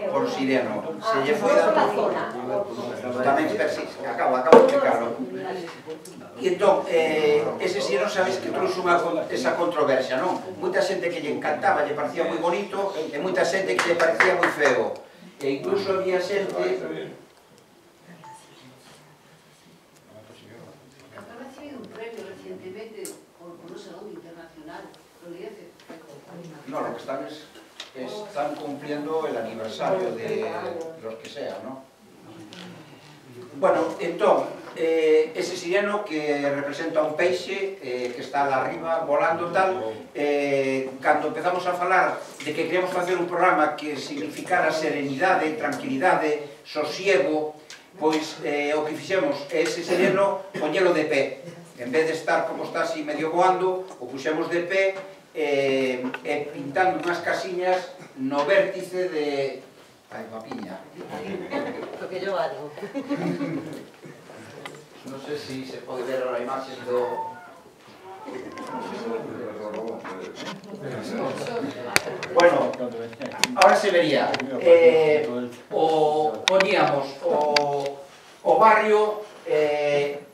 Por Sireno. Se lle foi dando tamén persiste, acabo de explicarlo. E entón, ese Sireno sabes que trouxe esa controversia, non? Moita xente que lle encantaba, lle parecía moi bonito, e moita xente que lle parecía moi feo. E incluso había xente... Ha recibido un premio recientemente por una salud internacional, lo dice. No, lo que están cumpliendo el aniversario de los que sean, ¿no? Bueno, entón, ese Sireno que representa un peixe que está lá arriba, volando tal, cando empezamos a falar de que queríamos facer un programa que significara serenidade, tranquilidade, sosiego, pois o que fixemos ese Sireno poñelo de pé. En vez de estar como está así medio voando, o puxemos de pé pintando unhas casiñas no vértice de... Ai, papiña. Lo que yo hago. Non sei se se pode ver a imaxe do... Bueno, ahora se vería. Poníamos o barrio,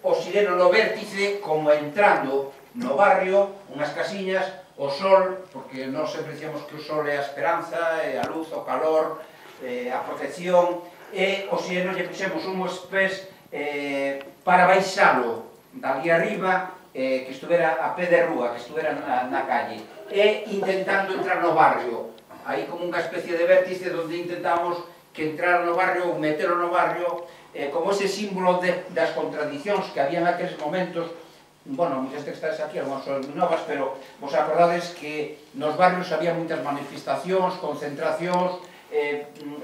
o Sireno no vértice, como entrando no barrio, unhas casiñas, o sol, porque nós sempre dicíamos que o sol é a esperanza, é a luz, o calor, a protección, e o Sireno lle puxemos unhos pés para baixalo dali arriba, que estuvera a pé de rúa, que estuvera na calle, e intentando entrar no barrio, aí como unha especie de vértice onde intentamos que entrar no barrio ou metelo no barrio, como ese símbolo das contradicións que había naqueles momentos. Bueno, muchas textas aquí, algunhas son novas, pero vos acordades que nos barrios había moitas manifestacións, concentracións,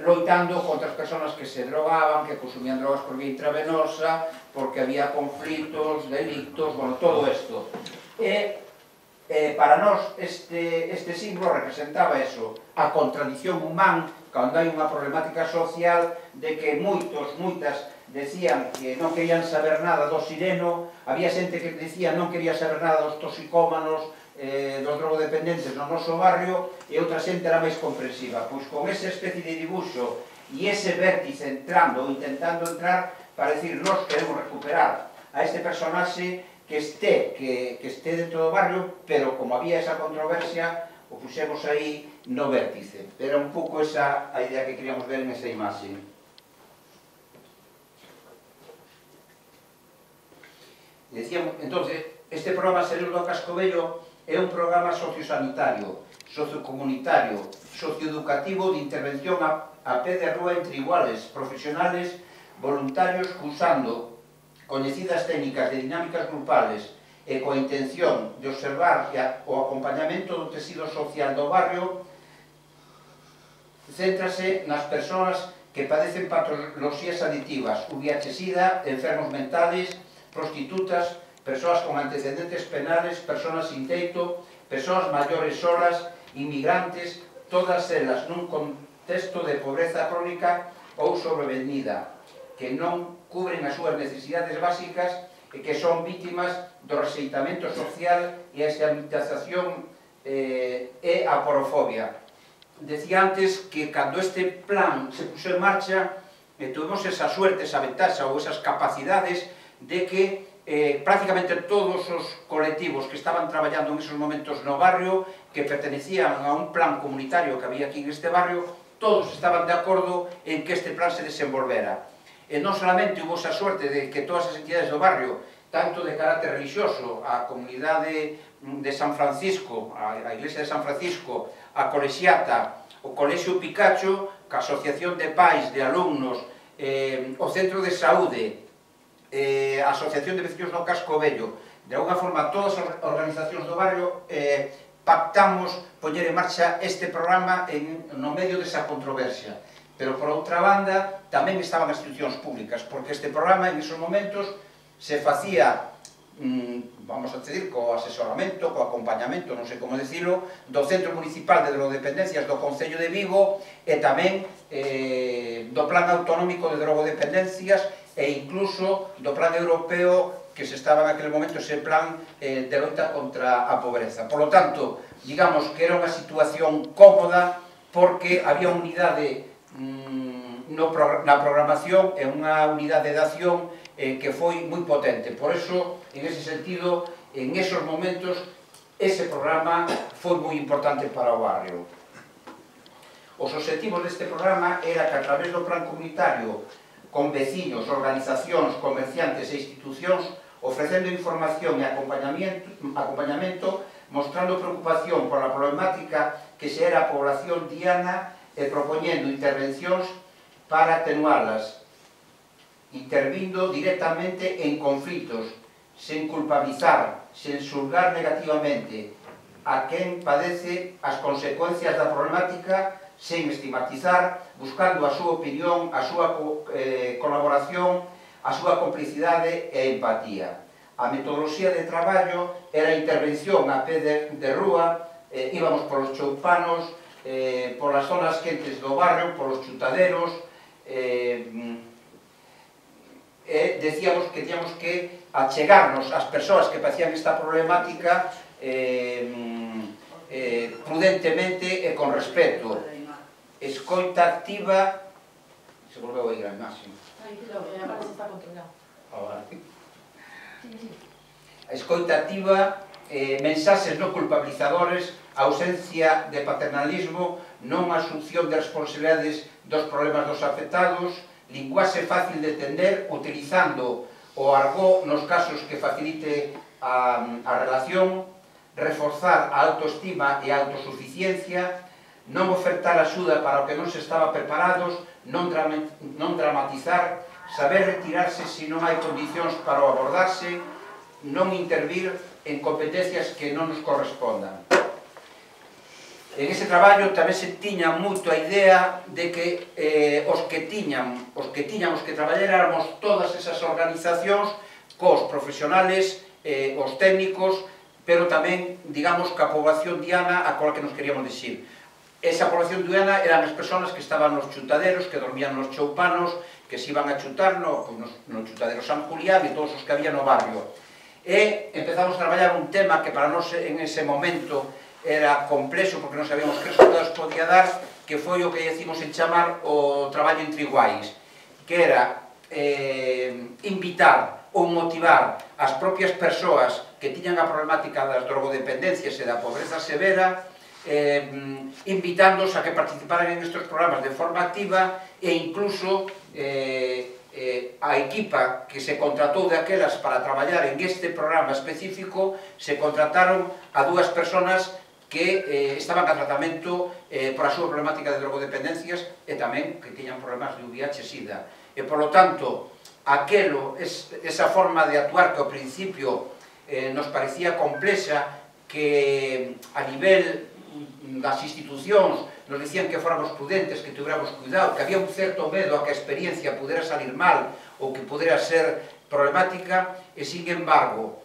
loitando contra as persoas que se drogaban, que consumían drogas por vía intravenosa, porque había conflitos, delictos, bueno, todo isto. E para nós este símbolo representaba eso, a contradición humana, cando hai unha problemática social de que moitas decían que non querían saber nada do Sireno, había xente que decía non quería saber nada dos toxicómanos, dos drogodependentes no noso barrio, e outra xente era máis comprensiva. Pois con esa especie de dibuixo e ese vértice entrando ou intentando entrar, para decir, nós queremos recuperar a este personaxe que este dentro do barrio, pero como había esa controversia, o puxemos aí no vértice. Era un pouco esa a idea que queríamos ver en esa imaxe. Decíamos, entonces, este programa Salud do Cascovello é un programa sociosanitario, sociocomunitario, socioeducativo de intervención a pé de rúa entre iguales, profesionales, voluntarios, usando coñecidas técnicas de dinámicas grupales e coa intención de observar o acompañamento do tecido social do barrio, céntrase nas persoas que padecen patoloxías aditivas, VIH-Sida, enfermos mentales, prostitutas, persoas con antecedentes penales, persoas sin teito, persoas maiores solas, inmigrantes, todas elas nun contexto de pobreza crónica ou sobrevenida, que non cubren as súas necesidades básicas e que son vítimas do rexeitamento social e a estigmatización e a porofobia. Decía antes que cando este plan se puxo en marcha, tuvimos esa suerte, esa ventaxa ou esas capacidades de que prácticamente todos os colectivos que estaban traballando en esos momentos no barrio, que pertenecían a un plan comunitario que había aquí en este barrio, todos estaban de acordo en que este plan se desenvolvera. E non solamente hubo esa suerte de que todas as entidades do barrio, tanto de carácter religioso, a comunidade de San Francisco, a Iglesia de San Francisco, a Colexiata, o Colexio Picacho, a Asociación de Pais, de Alumnos, o Centro de Saúde, a Asociación de Vecinos do Cascovello, de alguna forma todas as organizacións do barrio pactamos poñer en marcha este programa no medio desa controversia. Pero por outra banda tamén estaban as institucións públicas, porque este programa en esos momentos se facía, vamos a decir, co asesoramento, co acompañamento, non sei como decirlo, do Centro Municipal de Drogodependencias do Concello de Vigo e tamén do Plan Autonómico de Drogodependencias e incluso do plan europeo que se estaba en aquel momento, ese plan de loita contra a pobreza. Por lo tanto, digamos que era unha situación cómoda porque había unidade na programación e unha unidade de acción que foi moi potente. Por eso, en ese sentido, en esos momentos, ese programa foi moi importante para o barrio. Os obxectivos deste programa era que a través do plan comunitario con veciños, organizacións, comerciantes e institucións, ofrecendo información e acompañamento, mostrando preocupación por a problemática que se era a población diana e propoñendo intervencións para atenualas, intervindo directamente en conflitos, sen culpabilizar, sen xulgar negativamente a quen padece as consecuencias da problemática, sen estigmatizar, buscando a súa opinión, a súa colaboración, a súa complicidade e empatía. A metodoloxía de traballo era intervención a pé de rúa, íbamos polos choupanos, polas zonas quentes do barrio, polos chutaderos, decíamos que teníamos que achegarnos ás persoas que facían esta problemática prudentemente e con respeto. Escoita activa... Se volveu a ir ao máximo. Agora se está controlado. A escoita activa, mensaxes non culpabilizadores, ausencia de paternalismo, non asunción de responsabilidades dos problemas dos afectados, linguaxe fácil de entender, utilizando o argot nos casos que facilite a relación, reforzar a autoestima e a autosuficiencia, non ofertar axuda para o que non se estaba preparados, non dramatizar, saber retirarse se non hai condicións para o abordarse, non intervir en competencias que non nos correspondan. En ese traballo tamén se tiña moito a idea de que os que tiñamos que traballar éramos todas esas organizacións cos profesionales, os técnicos, pero tamén, digamos, ca poboación diana a cola que nos queríamos dixir. Esa población diana eran as persoas que estaban nos chutaderos, que dormían nos choupanos, que se iban a chutar no chutadero San Julián e todos os que había no barrio. E empezamos a traballar un tema que para nós en ese momento era complexo porque non sabíamos que resultados podía dar, que foi o que decimos en chamar o traballo entre iguais, que era invitar ou motivar as propias persoas que tiñan a problemática das drogodependencias e da pobreza severa, invitándoos a que participaran en estes programas de forma activa e incluso a equipa que se contratou daquelas para traballar en este programa específico se contrataron a dúas personas que estaban a tratamento por a súa problemática de drogodependencias e tamén que tiñan problemas de VIH-Sida. E, por lo tanto, esa forma de actuar que ao principio nos parecía complexa, que a nivel das institucións nos dicían que fóramos prudentes, que tuviéramos cuidado, que había un certo medo a que a experiencia pudera salir mal ou que pudera ser problemática, e, sin embargo,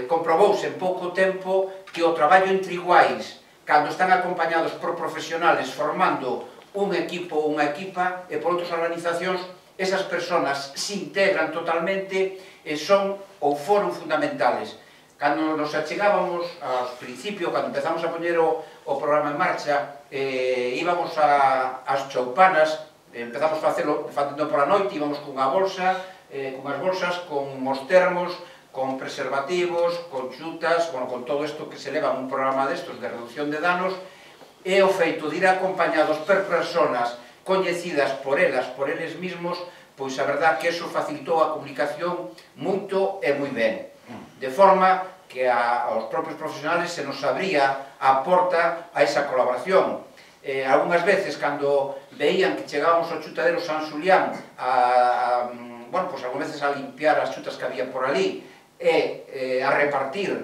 comprobouse en pouco tempo que o traballo entre iguais, cando están acompañados por profesionales formando un equipo ou unha equipa e por outras organizacións, esas persoas se integran totalmente e son ou foron fundamentales. Cando nos achegábamos ao principio, cando empezamos a poñer o programa en marcha, íbamos ás choupanas, empezamos a facendo por a noite, íbamos cunhas bolsas, con os termos, con preservativos, con chutas, con todo isto que se leva un programa destos de reducción de danos, e o feito de ir acompañados por persoas coñecidas por eles mesmos, pois a verdad que eso facilitou a comunicación moito e moi ben. De forma que aos propios profesionales se nos abría a porta a esa colaboración. Algunhas veces, cando veían que chegábamos ao chutadero San Xulián, algunhas veces a limpiar as chutas que había por ali, e a repartir,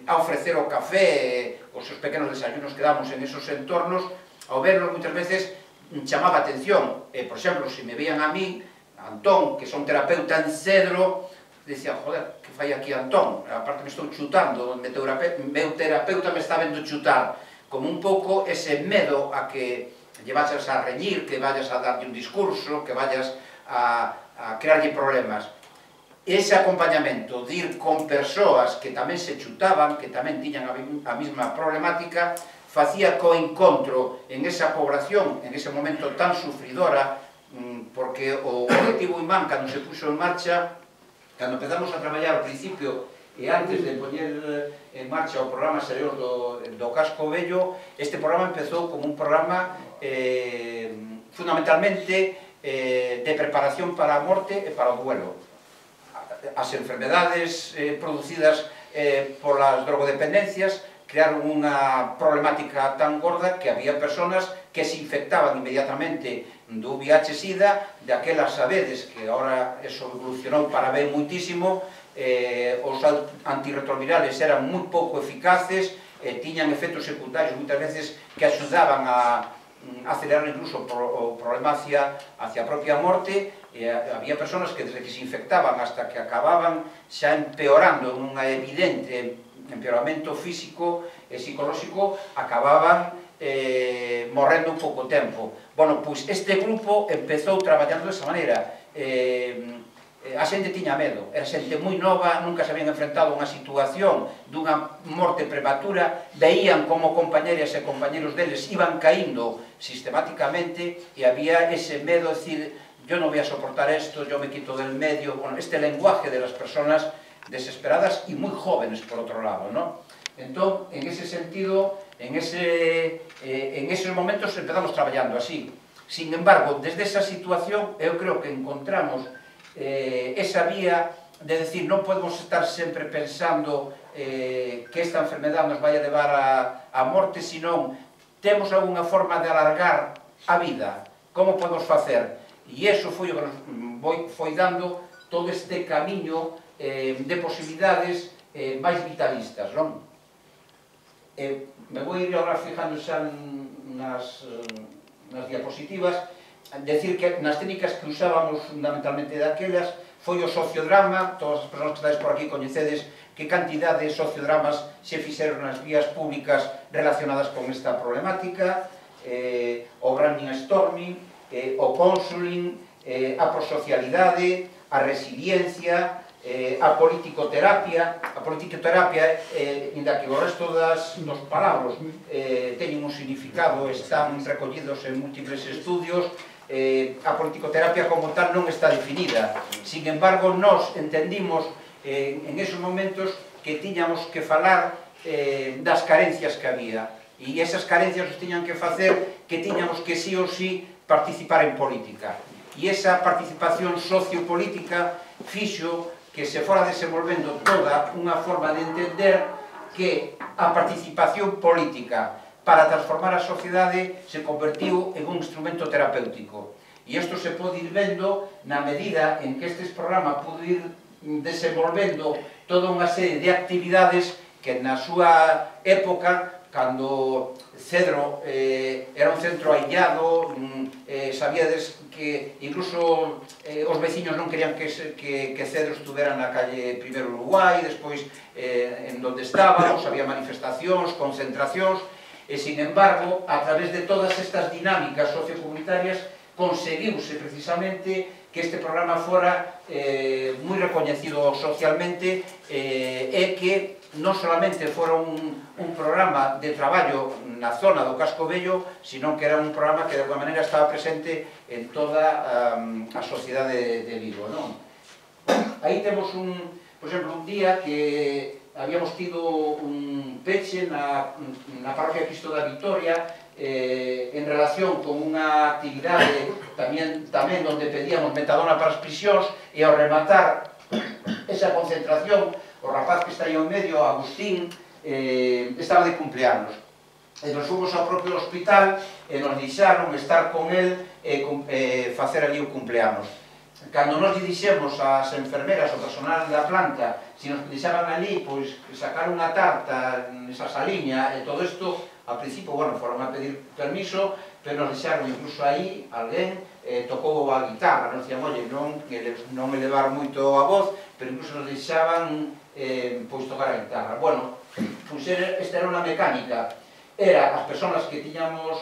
a ofrecer o café, os pequenos desayunos que damos en esos entornos, ao verlos moitas veces chamaba a atención. Por exemplo, se me veían a mí, Antón, que son terapeuta en Cedro, decía, joder, que fai aquí Antón? Aparte me estou chutando, meu terapeuta me está vendo chutar. Como un pouco ese medo a que lle vayas a reñir, que vayas a darlle un discurso, que vayas a crearlle problemas. Ese acompañamento de ir con persoas que tamén se chutaban, que tamén tiñan a mesma problemática, facía co encontro en esa población, en ese momento tan sufridora, porque o colectivo Imán, cando se puxo en marcha, cando empezamos a traballar ao principio e antes de poñer en marcha o programa Sereos do Casco Vello, este programa empezou como un programa fundamentalmente de preparación para a morte e para o duelo. As enfermedades producidas polas drogodependencias crearon unha problemática tan gorda que había personas que se infectaban inmediatamente do VIH-Sida, de aquelas sabedes que agora eso evolucionou para ben muitísimo, os antirretrovirales eran moi pouco eficaces, tiñan efectos secundarios moitas veces que axudaban a acelerar incluso o problema hacia a propia morte, e había personas que desde que se infectaban hasta que acababan xa empeorando nunha evidente empeoramento físico e psicolóxico, acababan morrendo un pouco tempo. Bueno, pois este grupo empezou traballando desa maneira. A xente tiña medo, era xente moi nova, nunca se habían enfrentado a unha situación dunha morte prematura, veían como compañeras e compañeros deles iban caíndo sistemáticamente e había ese medo de decir, yo no voy a soportar esto, yo me quito del medio, bueno, este lenguaje de las personas desesperadas y muy jóvenes por otro lado, ¿no? Entón, en ese sentido, en esos momentos empezamos traballando así. Sin embargo, desde esa situación, eu creo que encontramos esa vía de decir, non podemos estar sempre pensando que esta enfermedad nos vai a levar a morte, senón temos algunha forma de alargar a vida. Como podemos facer? E iso foi o que nos foi dando todo este camiño de posibilidades máis vitalistas, non? Me vou ir agora fijando xa nas diapositivas, decir que nas técnicas que usábamos fundamentalmente daquelas foi o sociodrama. Todas as persoas que estáis por aquí coñecedes que cantidad de sociodramas se fixeron nas vías públicas relacionadas con esta problemática, o brainstorming, o counseling, a prosocialidade, a resiliencia, a politicoterapia. A politicoterapia, inda que o resto dos palabras teñen un significado, están recollidos en múltiples estudios, a politicoterapia como tal non está definida. Sin embargo, nós entendimos en esos momentos que tiñamos que falar das carencias que había, e esas carencias nos tiñan que facer que tiñamos que sí ou sí participar en política, e esa participación sociopolítica fixo que se fora desenvolvendo toda unha forma de entender que a participación política para transformar a sociedade se convertiu en un instrumento terapéutico. E isto se pode ir vendo na medida en que estes programas pudo ir desenvolvendo toda unha serie de actividades que na súa época, cando Cedro era un centro aillado, sabíades que incluso os veciños non querían que Cedro estuvera na calle Primero Uruguai, despois en donde estábamos, había manifestacións, concentracións, e, sin embargo, a través de todas estas dinámicas sociocomunitarias conseguiuse precisamente que este programa fora moi recoñecido socialmente e que non solamente fora un programa de traballo na zona do Casco Vello, sino que era un programa que de alguma maneira estaba presente en toda a sociedade de Vigo, non? Aí temos, por exemplo, un día que habíamos tido un peche na parroquia Cristo da Vitoria en relación con unha actividade tamén onde pedíamos metadona para as prisións, e ao rematar esa concentración o rapaz que está aí ao medio, Agustín, estaba de cumpleanos. E nos fomos ao propio hospital e nos deixaron estar con el e facer ali o cumpleanos. Cando nos dixemos ás enfermeras, ao personal da planta, se nos deixaban ali, pois, sacar unha tarta nesa saliña e todo isto, ao principio, bueno, foron a pedir permiso, pero nos deixaron incluso aí, alguén tocou a guitarra, nos dicían, oye, non elevar moito a voz, pero incluso nos deixaban pois tocar a guitarra. Bueno, pois esta era unha mecánica, era as persoas que tiñamos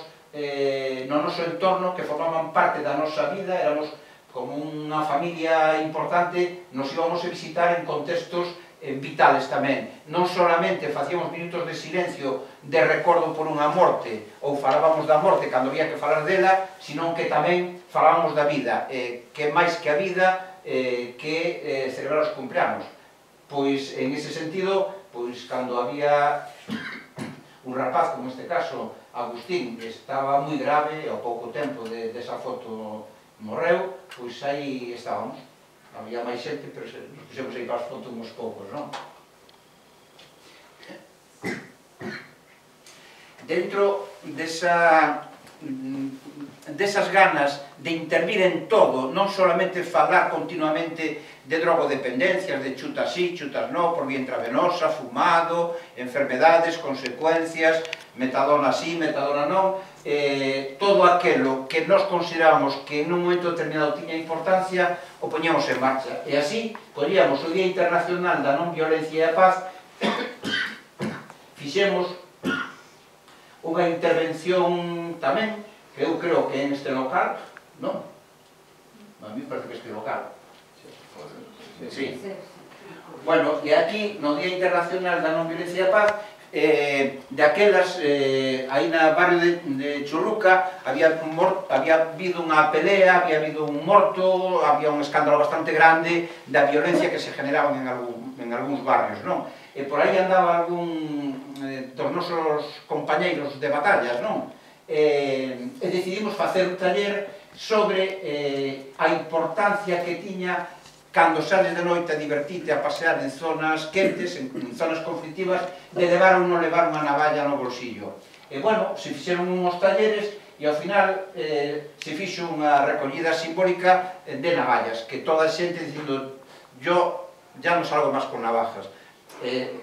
no noso entorno, que formaban parte da nosa vida, éramos como unha familia importante, nos íbamos a visitar en contextos vitales tamén. Non solamente facíamos minutos de silencio de recordo por unha morte, ou falábamos da morte cando había que falar dela, senón que tamén falábamos da vida, que máis que a vida, que celebrar os cumpleanos. Pois, en ese sentido, pois, cando había un rapaz, como neste caso, Agustín, que estaba moi grave, ao pouco tempo desa foto morreu, pois aí estábamos. Había máis xente, pero nos puxemos aí para as fotos uns poucos, non? Dentro desas ganas de intervir en todo, non solamente falar continuamente de drogodependencias, de chutas sí, chutas no, por vía intravenosa, fumado, enfermedades, consecuencias, metadona sí, metadona non, todo aquelo que nos consideramos que en un momento determinado tiña importancia, o poñemos en marcha. E así, poñíamos o Día Internacional da Non Violencia e a Paz, fixemos unha intervención tamén, que eu creo que en este local, non? A mí parece que este local. Sí. Bueno, e aquí, no Día Internacional da Non Violencia e a Paz, daquelas, aí na barrio de Churruca, había habido unha pelea, había habido un morto, había un escándalo bastante grande da violencia que se generaban en algúns barrios, non? E por aí andaba algún dos nosos compañeiros de batallas, non? E decidimos facer un taller sobre a importancia que tiña cando sales de noite a divertirte, a pasear en zonas quentes, en zonas conflictivas, de levar ou non levar unha navalla no bolsillo. E, bueno, se fixeron uns talleres e, ao final, se fixo unha recollida simbólica de navallas, que toda a xente dicindo, yo ya non salgo máis con navajas.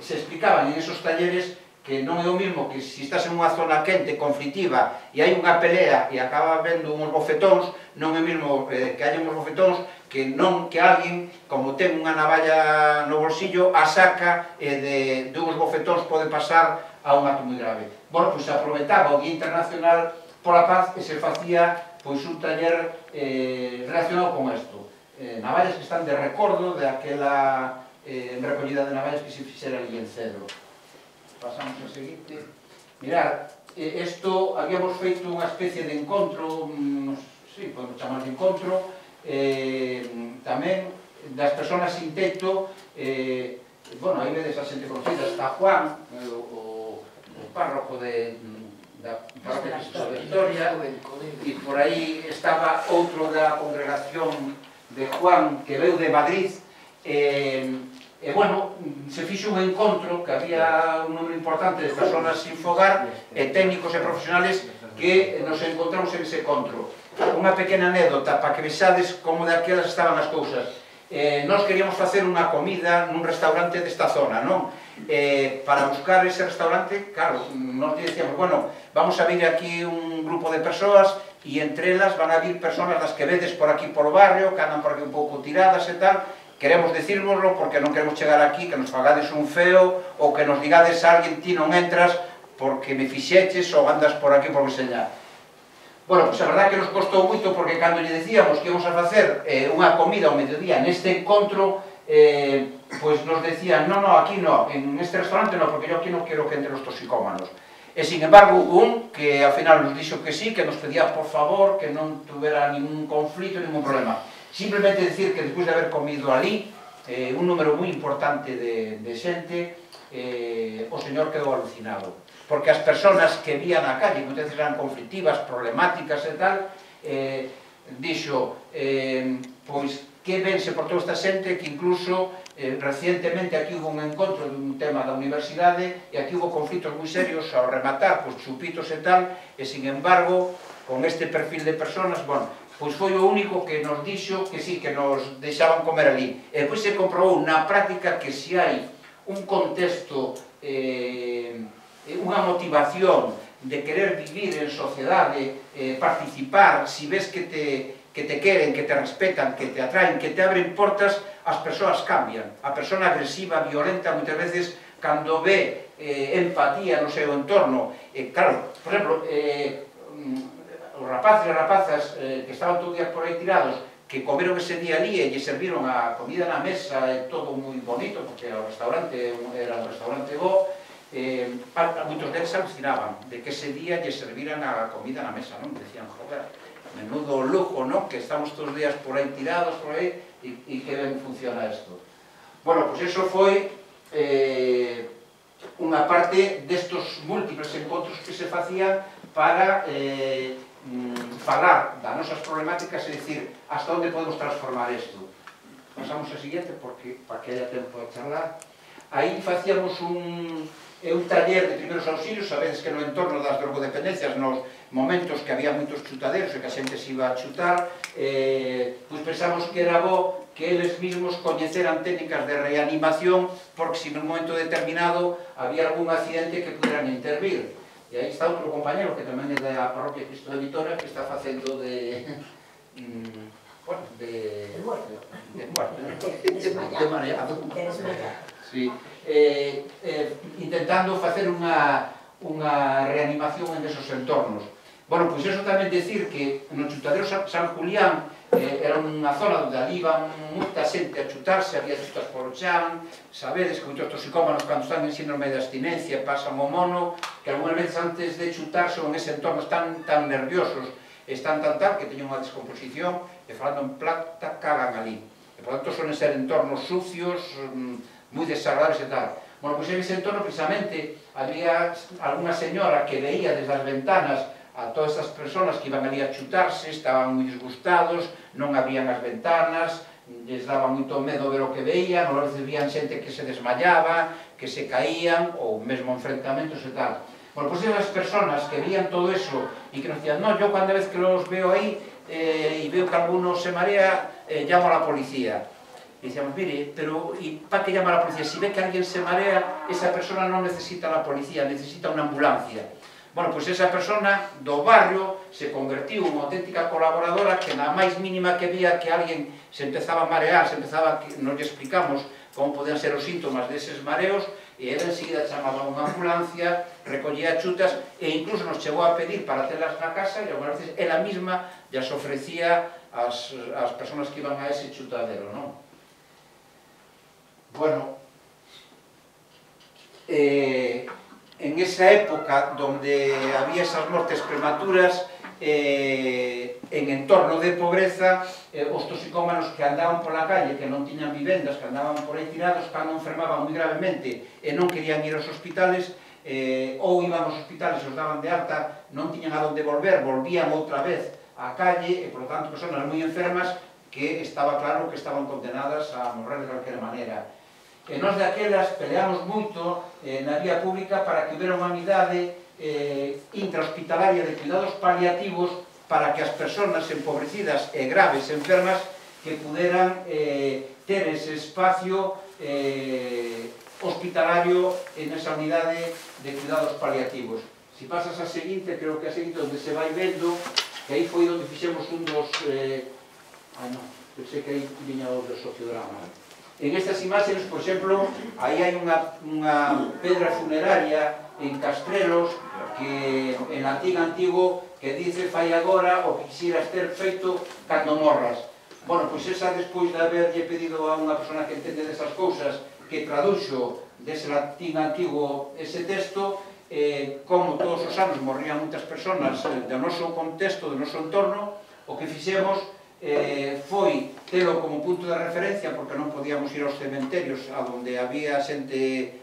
Se explicaban en esos talleres que non é o mismo que se estás en unha zona quente, conflictiva, e hai unha pelea e acaba vendo uns bofetóns, non é o mismo que hai uns bofetóns que non que alguén, como ten unha navalla no bolsillo, a saca e de uns bofetóns pode pasar a un acto moi grave. Bueno, pois se aproveitaba o Día Internacional pola Paz e se facía pois un taller relacionado con isto. Navallas que están de recordo de aquela recollida de navallas que se fixera ali en Cedro. Pasamos a seguinte. Mirad, isto habíamos feito unha especie de encontro, sí, podemos chamar de encontro, tamén das persoas sin teito, bueno, aí vedes a xente conocida, está Juan, o párroco da parroquia de Victoria, e por aí estaba outro da congregación de Juan, que veu de Madrid, e, bueno, se fixo un encontro que había un número importante de persoas sin fogar e técnicos e profesionales que nos encontramos en ese encontro. Unha pequena anécdota para que vexades como daquelas estaban as cousas. Nós queríamos facer unha comida nun restaurante desta zona, non? Para buscar ese restaurante, claro, nos dicíamos, bueno, vamos a vir aquí un grupo de persoas e entre elas van a vir persoas das que vedes por aquí polo barrio, que andan por aquí un pouco tiradas e tal. Queremos decírvoslo porque non queremos chegar aquí que nos fagades un feo ou que nos digades a alguén ti non entras porque me fixeches ou andas por aquí por Mesellá. Bueno, pois a verdade que nos costou moito porque cando lle decíamos que íbamos a facer unha comida ao mediodía neste encontro, pois nos decían, no, aquí no, en este restaurante no, porque yo aquí non quero que entren os toxicómanos. E, sin embargo, un que ao final nos dixo que sí, que nos pedía por favor, que non tuvera ningún conflito, ningún problema. Simplemente decir que despois de haber comido ali un número moi importante de xente, o señor quedou alucinado. Porque as persoas que vían a calle, que muitas veces eran conflictivas, problemáticas e tal, dixo, pois, que vense por toda esta xente que incluso recientemente aquí hubo un encontro dun tema da universidade e aquí hubo conflitos moi serios ao rematar, pois chupitos e tal, e sin embargo, con este perfil de persoas, bueno, pois foi o único que nos dixo que sí, que nos deixaban comer ali. E depois se comprobou na práctica que se hai un contexto, unha motivación de querer vivir en sociedade, participar, si ves que te queren, que te respetan, que te atraen, que te abren portas, as persoas cambian. A persona agresiva, violenta, moitas veces, cando ve empatía no seu entorno, claro, por exemplo, os rapaces e rapazas que estaban todo o día por aí tirados, que comeron ese día ali e lle serviron a comida na mesa e todo moi bonito, porque o restaurante era un restaurante bo, moitos deles alucinaban de que ese día lle serviran a comida na mesa, non? Decían, joder, menudo lujo, non? Que estamos todos os días por aí tirados, por aí, e que ben funciona isto. Bueno, pois eso foi unha parte destos múltiples encontros que se facían para falar das nosas problemáticas e dicir hasta onde podemos transformar isto. Pasamos a siguiente porque para que haya tempo de charlar. Aí facíamos un taller de primeiros auxilios. Sabedes que no entorno das drogodependencias, nos momentos que había moitos chutaderos e que a xente se iba a chutar, pois pensamos que era bo que eles mesmos coñeceran técnicas de reanimación, porque se nun momento determinado había algún accidente que puderan intervir. E aí está outro compañero que tamén é da parroquia Cristo de Vitoria, que está facendo de mareado. Sí. Intentando facer unha reanimación en esos entornos. Bueno, pois eso tamén decir que no chutadero San Julián era unha zona onde ali iban moita xente a chutarse, había chutas por chan. Sabedes que moitos toxicómanos cando están en síndrome de abstinencia pasan o mono, que algunhas veces antes de chutarse ou en ese entorno están tan nerviosos, están tan tal que teñen unha descomposición e falando en plata cagan ali. E por tanto sonen ser entornos sucios, moi desagradables e tal. Bueno, pois en ese entorno precisamente había algunha señora que veía desde as ventanas a todas estas persoas que iban ali a chutarse, estaban moi disgustados, non abrían as ventanas, lles daba moito medo ver o que veían, ou veces vían xente que se desmayaba, que se caían, ou mesmo enfrentamentos e tal. Bueno, pois esas persoas que veían todo eso e que nos decían, no, yo cada vez que los veo aí e veo que alguno se marea, llamo a la policía. E dicíamos, mire, pero para que llama a la policía? Si ve que alguien se marea, esa persona non necesita a la policía, necesita unha ambulancia. Bueno, pois esa persona do barrio se convertiu en unha auténtica colaboradora que na máis mínima que vía que alguén se empezaba a marear, nos lle explicamos como podían ser os síntomas deses mareos, e ela enseguida chamaba unha ambulancia, recollía chutas e incluso nos chegou a pedir para telas na casa e algunas veces ela misma llas ofrecía ás persoas que iban a ese chutadero, non? Bueno, en esa época donde había esas mortes prematuras, en entorno de pobreza, os toxicómanos que andaban pola calle, que non tiñan vivendas, que andaban por aí tirados, cando enfermaban moi gravemente e non querían ir aos hospitales, ou iban aos hospitales e os daban de alta, non tiñan a donde volver, volvían outra vez á calle, e por lo tanto personas moi enfermas que estaba claro que estaban condenadas a morrer de calquera maneira. E nós daquelas peleamos moito na vía pública para que hubiera unha unidade intrahospitalaria de cuidados paliativos para que as persoas empobrecidas e graves, enfermas, que puderan ter ese espacio hospitalario en esa unidade de cuidados paliativos. Si pasas a seguinte, creo que a seguinte onde se vai vendo, que aí foi onde fixemos un dos... pensei que aí viña o do sociodrama. En estas imaxes, por exemplo, aí hai unha pedra funeraria en Castrelos que en latín antigo que dice fai agora o que quixeras ter feito cando morras. Bueno, pois esa despois de haberlle pedido a unha persona que entende desas cousas que traduxo dese latín antigo ese texto, como todos os anos morrían moitas persoas do noso contexto, do noso entorno, o que fixemos foi telo como punto de referencia, porque non podíamos ir aos cementerios onde había xente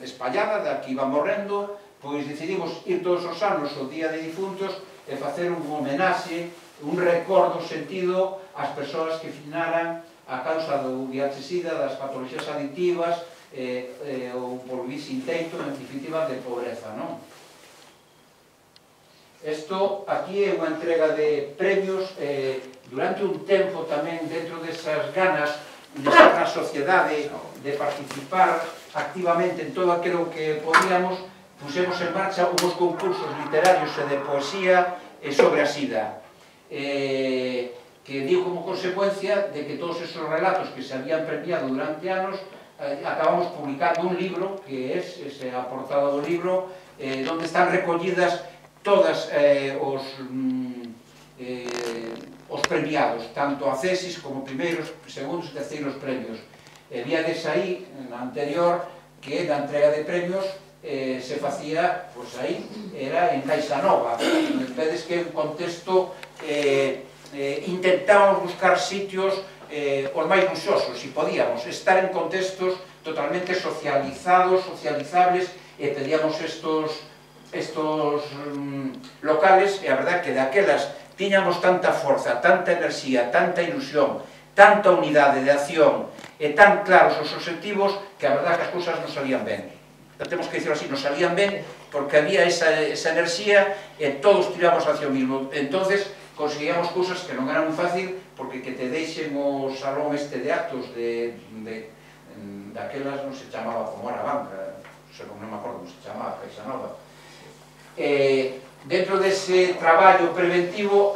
espallada da que iba morrendo, pois decidimos ir todos os anos ao Día de Difuntos e facer un homenaxe, un recordo sentido ás persoas que finaran a causa do VIH-Sida, das patoloxías aditivas ou por vis inteito, en definitiva, de pobreza, non? Isto aquí é unha entrega de premios durante un tempo tamén dentro desas ganas de estar na sociedade, de participar activamente en todo aquilo que podíamos, pusemos en marcha unhos concursos literarios e de poesía sobre a SIDA, que dio como consecuencia de que todos esos relatos que se habían premiado durante anos acabamos publicando un libro, que é a portada do libro, onde están recollidas todas os premiados, tanto accesis como primeiros, segundos e terceiros premios. Víades aí, na anterior, que na entrega de premios se facía, pois aí, era en Caixa Nova. Vedes que é un contexto, intentábamos buscar sitios os máis luxosos, se podíamos, estar en contextos totalmente socializados, socializables, e pedíamos estos locales, e a verdade que daquelas tiñamos tanta forza, tanta enerxía, tanta ilusión, tanta unidade de acción e tan claros os objetivos que a verdade que as cousas non salían ben. Temos que dicirlo así, non salían ben porque había esa enerxía e todos tiramos hacia o mismo. Entonces conseguíamos cousas que non era moi fácil porque que te deixen o salón este de actos daquelas non se chamaba como era banca, non me acordo como se chamaba, Caixa Nova. Dentro dese traballo preventivo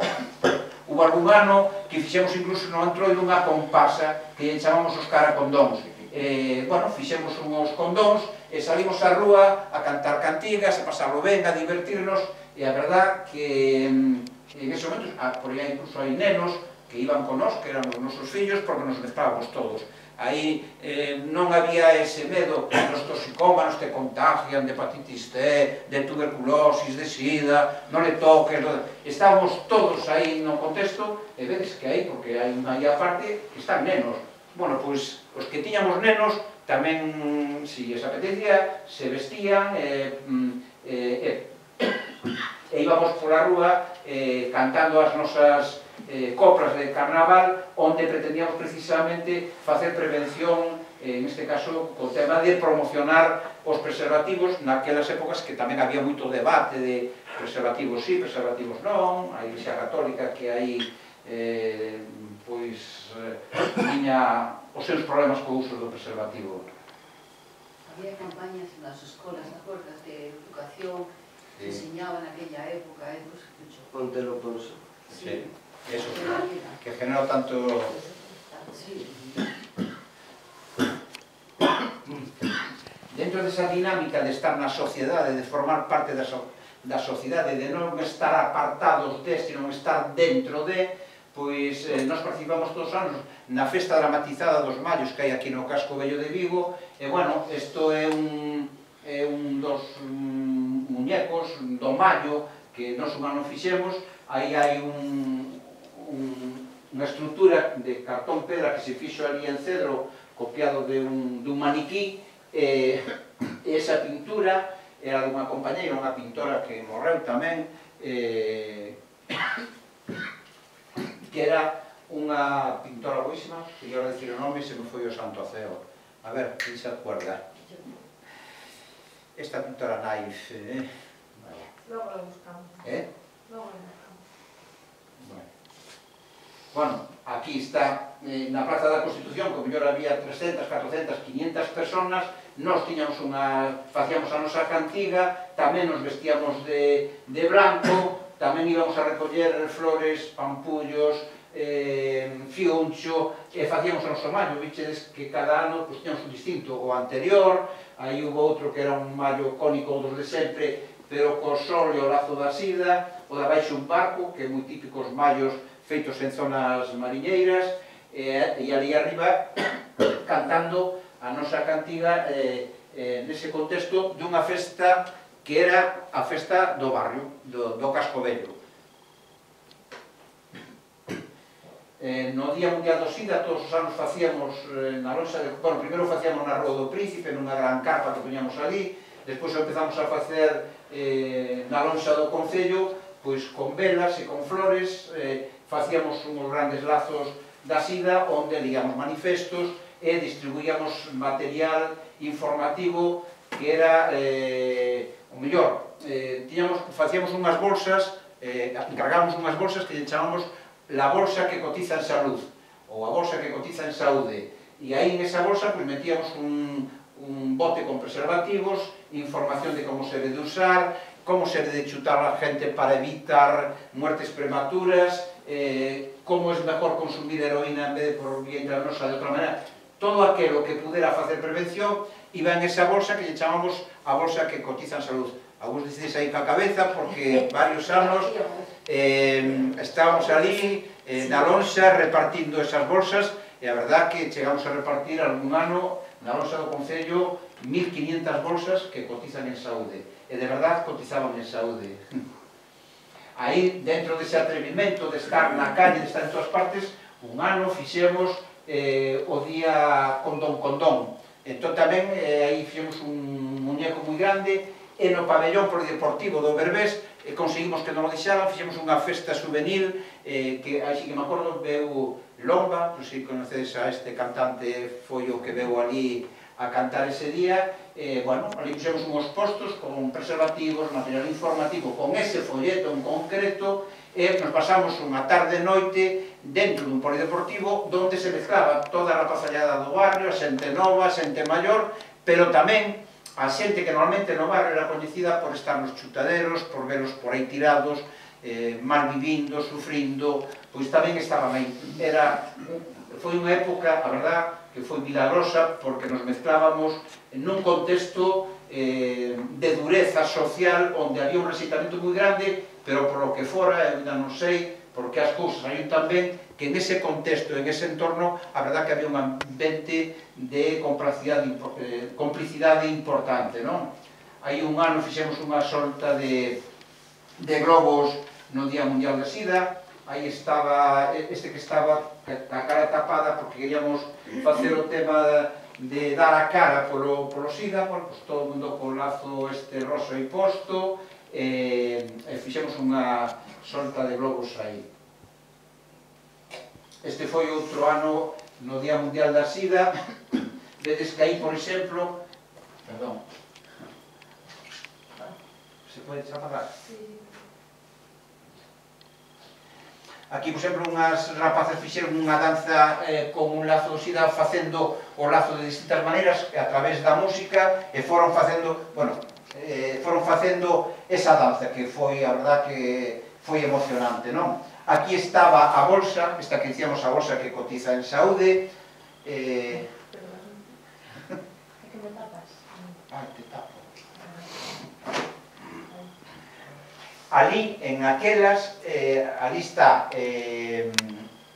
hubo algún ano que fixemos incluso no Antroido unha comparsa que chamamos os caracondóns. Bueno, fixemos uns condóns e salimos á rúa a cantar cantigas, a pasarlo ben, a divertirnos, e a verdad que en ese momento, por aí incluso hai nenos que iban con nós, que eran os nosos fillos, porque nos mezclábamos todos. Aí non había ese medo que os toxicómanos te contagian de hepatitis C, de tuberculosis, de sida, non le toques, estábamos todos aí no contexto, e vedes que aí, porque hai unha parte que están nenos. Bueno, pois, os que tiñamos nenos, tamén, se lles apetecía, se vestían, e íbamos pola rúa cantando as nosas coplas de carnaval, onde pretendíamos precisamente facer prevención, en este caso, co tema de promocionar os preservativos naquelas épocas que tamén había moito debate de preservativos sí, preservativos non, a Iglesia Católica que aí tiña os seus problemas co uso do preservativo. Había campañas nas escolas, acordas, de educación, que enseñaban naquella época, Ponte lo ponso. Sí. Eso, que generó tanto... Sí. Dentro desa dinámica de estar na sociedade, de formar parte da sociedade, de non estar apartados deste, non estar dentro de, pois nos participamos todos os anos na festa dramatizada dos Mallos que hai aquí no Casco Vello de Vigo, e bueno, isto é un dos muñecos do Mallo que nos un ano fixemos. Aí hai unha estrutura de cartón pedra que se fixo ali en cedro, copiado dun maniquí, e esa pintura era dunha compañeira, unha pintora que morreu tamén, que era unha pintora boísima, que ia a decir o nome, se me foi o santo a ceo. A ver, quen se acuerda? Esta pintora Naif, Logo lo buscamos. Logo lo buscamos. Bueno, aquí está, na Praza da Constitución, como mellor había 300, 400, 500 personas, nos facíamos a nosa cantiga, tamén nos vestíamos de branco, tamén íbamos a recoller flores, pampullos, fiuncho, e facíamos o noso mallo. Vichedes que cada ano tiñamos un distinto, o anterior, aí hubo outro que era un mallo cónico dos de sempre, pero co sol e o lazo da sida, o da baixo un barco, que é moi típico os mallos feitos en zonas mariñeiras, e ali arriba cantando a nosa cantiga nese contexto dunha festa que era a festa do barrio, do Casco Vello. No Día Mundial do Sida, todos os anos facíamos na lonxa, bueno, primeiro facíamos na Rúa do Príncipe, nunha gran carpa que poñamos ali, despois empezamos a facer na lonxa do Concello, pois con velas e con flores, facíamos uns grandes lazos da sida onde líamos manifestos e distribuíamos material informativo que era o mellor. Facíamos unhas bolsas, encargábamos unhas bolsas que chamamos la bolsa que cotiza en salud ou a bolsa que cotiza en saúde, e aí en esa bolsa metíamos un bote con preservativos, información de como se debe de usar, como se debe de chutar a gente para evitar muertes prematuras, como es mejor consumir heroína en vez de por vía intravenosa de outra manera. Todo aquilo que pudera facer prevención iba en esa bolsa que lle chamamos a bolsa que cotiza en salud. Alguns dices aí ca cabeza porque varios anos estábamos ali na lonxa repartindo esas bolsas, e a verdad que chegamos a repartir algún ano na lonxa do Concello 1500 bolsas que cotizan en saúde, e de verdad cotizaban en saúde. Aí, dentro dese atrevimento de estar na calle, de estar en todas partes, un ano fixemos o día Condón. Entón tamén aí fixemos un muñeco moi grande, e no pabellón polideportivo do Berbés conseguimos que non o deixaran, fixemos unha festa juvenil, que así que me acordo, veu Lomba, non sei se conocedes a este cantante, foi o que veu ali a cantar ese día, bueno, ali puxemos unhos postos con preservativos, material informativo, con ese folleto en concreto, e nos pasamos unha tarde e noite dentro dun polideportivo onde se mezclaba toda a rapazallada do barrio, a xente nova, a xente maior, pero tamén a xente que normalmente no barrio era coñecida por estar nos chutaderos, por velos por aí tirados, mal vivindo, sufrindo, pois tamén estaban aí. Foi unha época, a verdad, que foi milagrosa, porque nos mezclábamos nun contexto de dureza social, onde había un rexeitamento moi grande, pero por lo que fora, eu ainda non sei, porque as cousas aí tamén, que en ese contexto, en ese entorno, a verdad que había un ambiente de complicidade importante, non? Aí un ano fixemos unha solta de globos no Día Mundial da Sida, aí estaba, este que estaba a cara tapada, porque queríamos facer o tema de dar a cara polo Sida, bueno, pues todo o mundo con lazo este roso e posto, e fixemos unha solta de globos aí. Este foi outro ano no Día Mundial da Sida, vedes que aí, por exemplo, perdón, se pode apagar? Aquí, por exemplo, unhas rapazas fixeron unha danza con un lazo de sida, facendo o lazo de distintas maneiras, a través da música, e foron facendo, bueno, foron facendo esa danza, que foi, a verdad, que foi emocionante, non? Aquí estaba a bolsa, esta que dicíamos a bolsa que cotiza en saúde. Que me tapas? Ai, te tapo. Ali, en aquelas, ali está,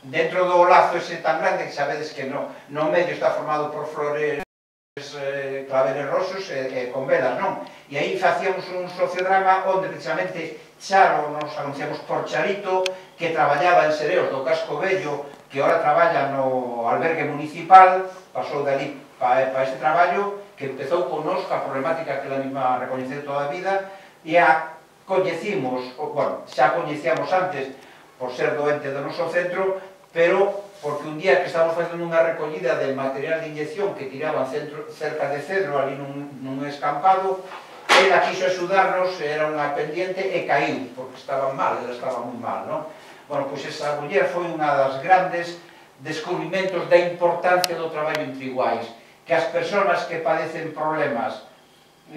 dentro do lazo ese tan grande, que sabedes que no medio está formado por flores, claveles rosos e con velas, non? E aí facíamos un sociodrama onde precisamente Charo, nos anunciamos por Charito, que traballaba en Sereos do Casco Vello, que ahora traballa no albergue municipal, pasou de ali para este traballo, que empezou con nos a problemática que ela mesma recoñeceu toda a vida, e a coñecimos, bueno, xa coñecíamos antes por ser doente do noso centro, pero porque un día que estábamos facendo unha recollida de material de inyección que tiraban cerca de Cedro, ali nun escampado, ela quiso axudarnos, era unha pendiente e caíu, porque estaban mal, ela estaba moi mal, non? Bueno, pois esa muller foi unha das grandes descubrimentos da importancia do traballo entre iguais, que as persoas que padecen problemas,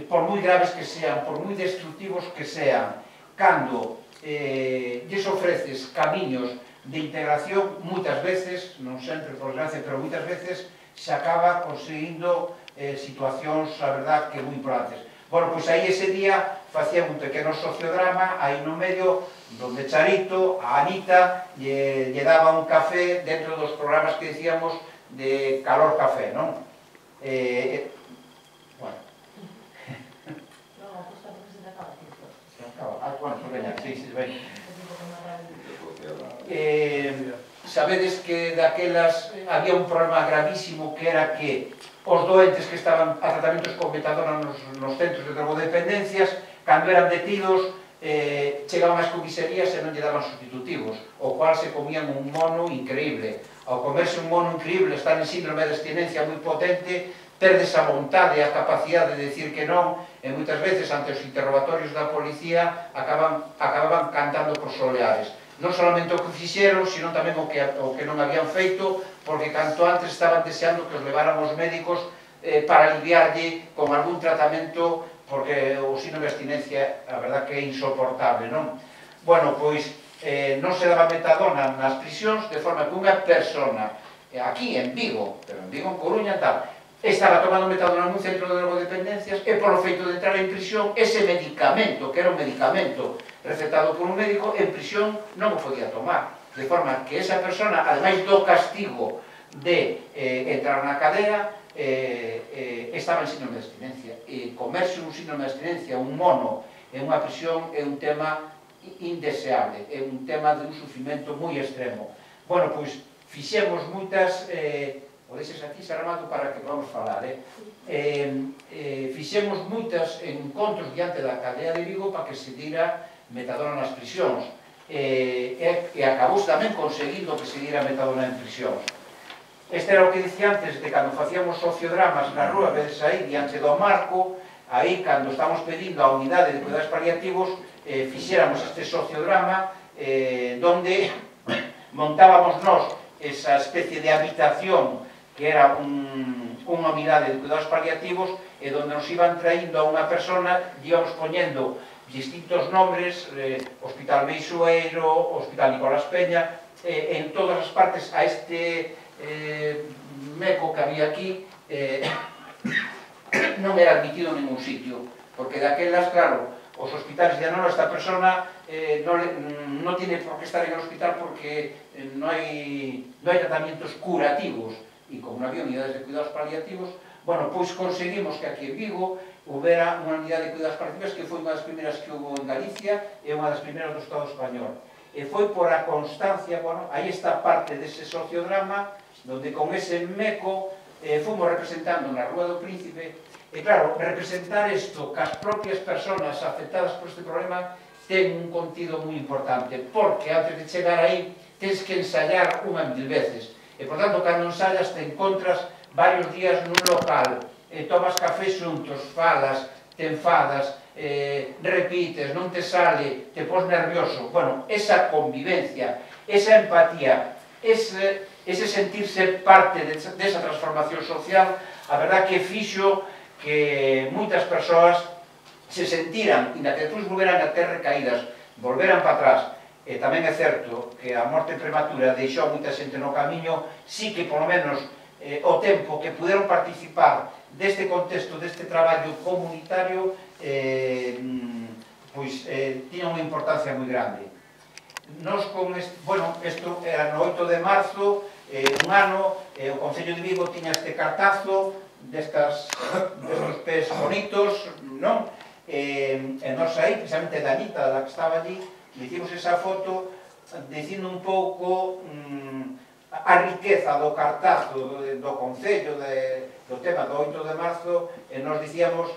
por moi graves que sean, por moi destructivos que sean, cando lles ofreces camiños de integración, moitas veces, non sempre por desgracia, pero moitas veces se acaba conseguindo situacións, a verdad, que moi importantes. Bueno, pois aí ese día facía un pequeno sociodrama, aí no medio, donde Charito, a Anita, lle daba un café dentro dos programas que decíamos de Calor Café, non? Bueno. No, justo porque se te acaba el tiempo. Se acaba. Ah, bueno, pues veña, sí, ven. Sabedes que daquelas había un problema gravísimo, que era que os doentes que estaban a tratamentos con metadona nos centros de drogodependencias, cando eran detidos, chegaban ás comisarías e non lle daban sustitutivos, o cual se comían un mono increíble. Ao comerse un mono increíble, estar en síndrome de abstinencia moi potente, perdes a vontade e a capacidade de decir que non, e moitas veces, ante os interrogatorios da policía, acababan cantando por soleares. Non solamente o que fixeron, sino tamén o que non habían feito, porque canto antes estaban deseando que os levaran os médicos para aliviarlle con algún tratamento, porque o síndrome de abstinencia, a verdad que é insoportable, non? Bueno, pois, non se daba metadona nas prisións, de forma que unha persona, aquí en Vigo, pero en Vigo, en Coruña, tal, estaba tomando metadona nun centro de drogodependencias, e polo feito de entrar en prisión, ese medicamento, que era un medicamento recetado por un médico, en prisión non o podía tomar. de forma que esa persona, ademais do castigo de entrar na cadea, estaba en síndrome de abstinencia. E comerse un síndrome de abstinencia, un mono, en unha prisión é un tema indeseable, é un tema de un sufrimento moi extremo. Bueno, pois, fixemos moitas... o deixes aquí, Saramago, para que podamos falar, fixemos moitos encontros diante da cadea de Vigo para que se dira metadona nas prisións, e acabou tamén conseguindo que se dira metadona en prisións. Este era o que dicía antes, de cando facíamos sociodramas na rúa, vedes aí, diante do marco, aí, cando estamos pedindo a unidade de cuidados paliativos, fixéramos este sociodrama, donde montábamos nós esa especie de habitación que era unha unidade de cuidados paliativos, e donde nos iban traíndo a unha persona, íbamos poñendo distintos nombres, Hospital Meixoeiro, Hospital Nicolás Peña, en todas as partes a este meco que había aquí, non era admitido en ningún sitio, porque daquelas, claro, os hospitales ya no, esta persona no tiene por qué estar en el hospital porque no hay tratamientos curativos, y como non había unidades de cuidados paliativos, bueno, pois conseguimos que aquí en Vigo houbera unha unidade de cuidados paliativos que foi unha das primeras que houve en Galicia e unha das primeras do Estado español. E foi por a constancia, bueno, aí está parte dese sociodrama, donde con ese meco fomos representando na Rúa do Príncipe, e claro, representar isto que as propias persoas afectadas por este problema ten un contido moi importante, porque antes de chegar aí tens que ensayar unha mil veces. E, por tanto, cando ensayas, te encontras varios días nun local, tomas café xuntos, falas, te enfadas, repites, non te sale, te pos nervioso. Bueno, esa convivencia, esa empatía, ese sentirse parte desa transformación social, a verdad que fixo que moitas persoas se sentiran, inda que despois volveran a ter recaídas, volveran para atrás. E tamén é certo que a morte prematura deixou moita xente no camiño, sí que polo menos o tempo que puderon participar deste contexto, deste traballo comunitario, pois tiña unha importancia moi grande. Nos con bueno, isto era no 8 de marzo, un ano, o Concello de Vigo tiña este cartazo destos pés bonitos, non? E nos aí, precisamente da Anita, da que estaba allí, hicimos esa foto dicindo un pouco a riqueza do cartazo do Concello, do tema do 8 de marzo, e nos dicíamos,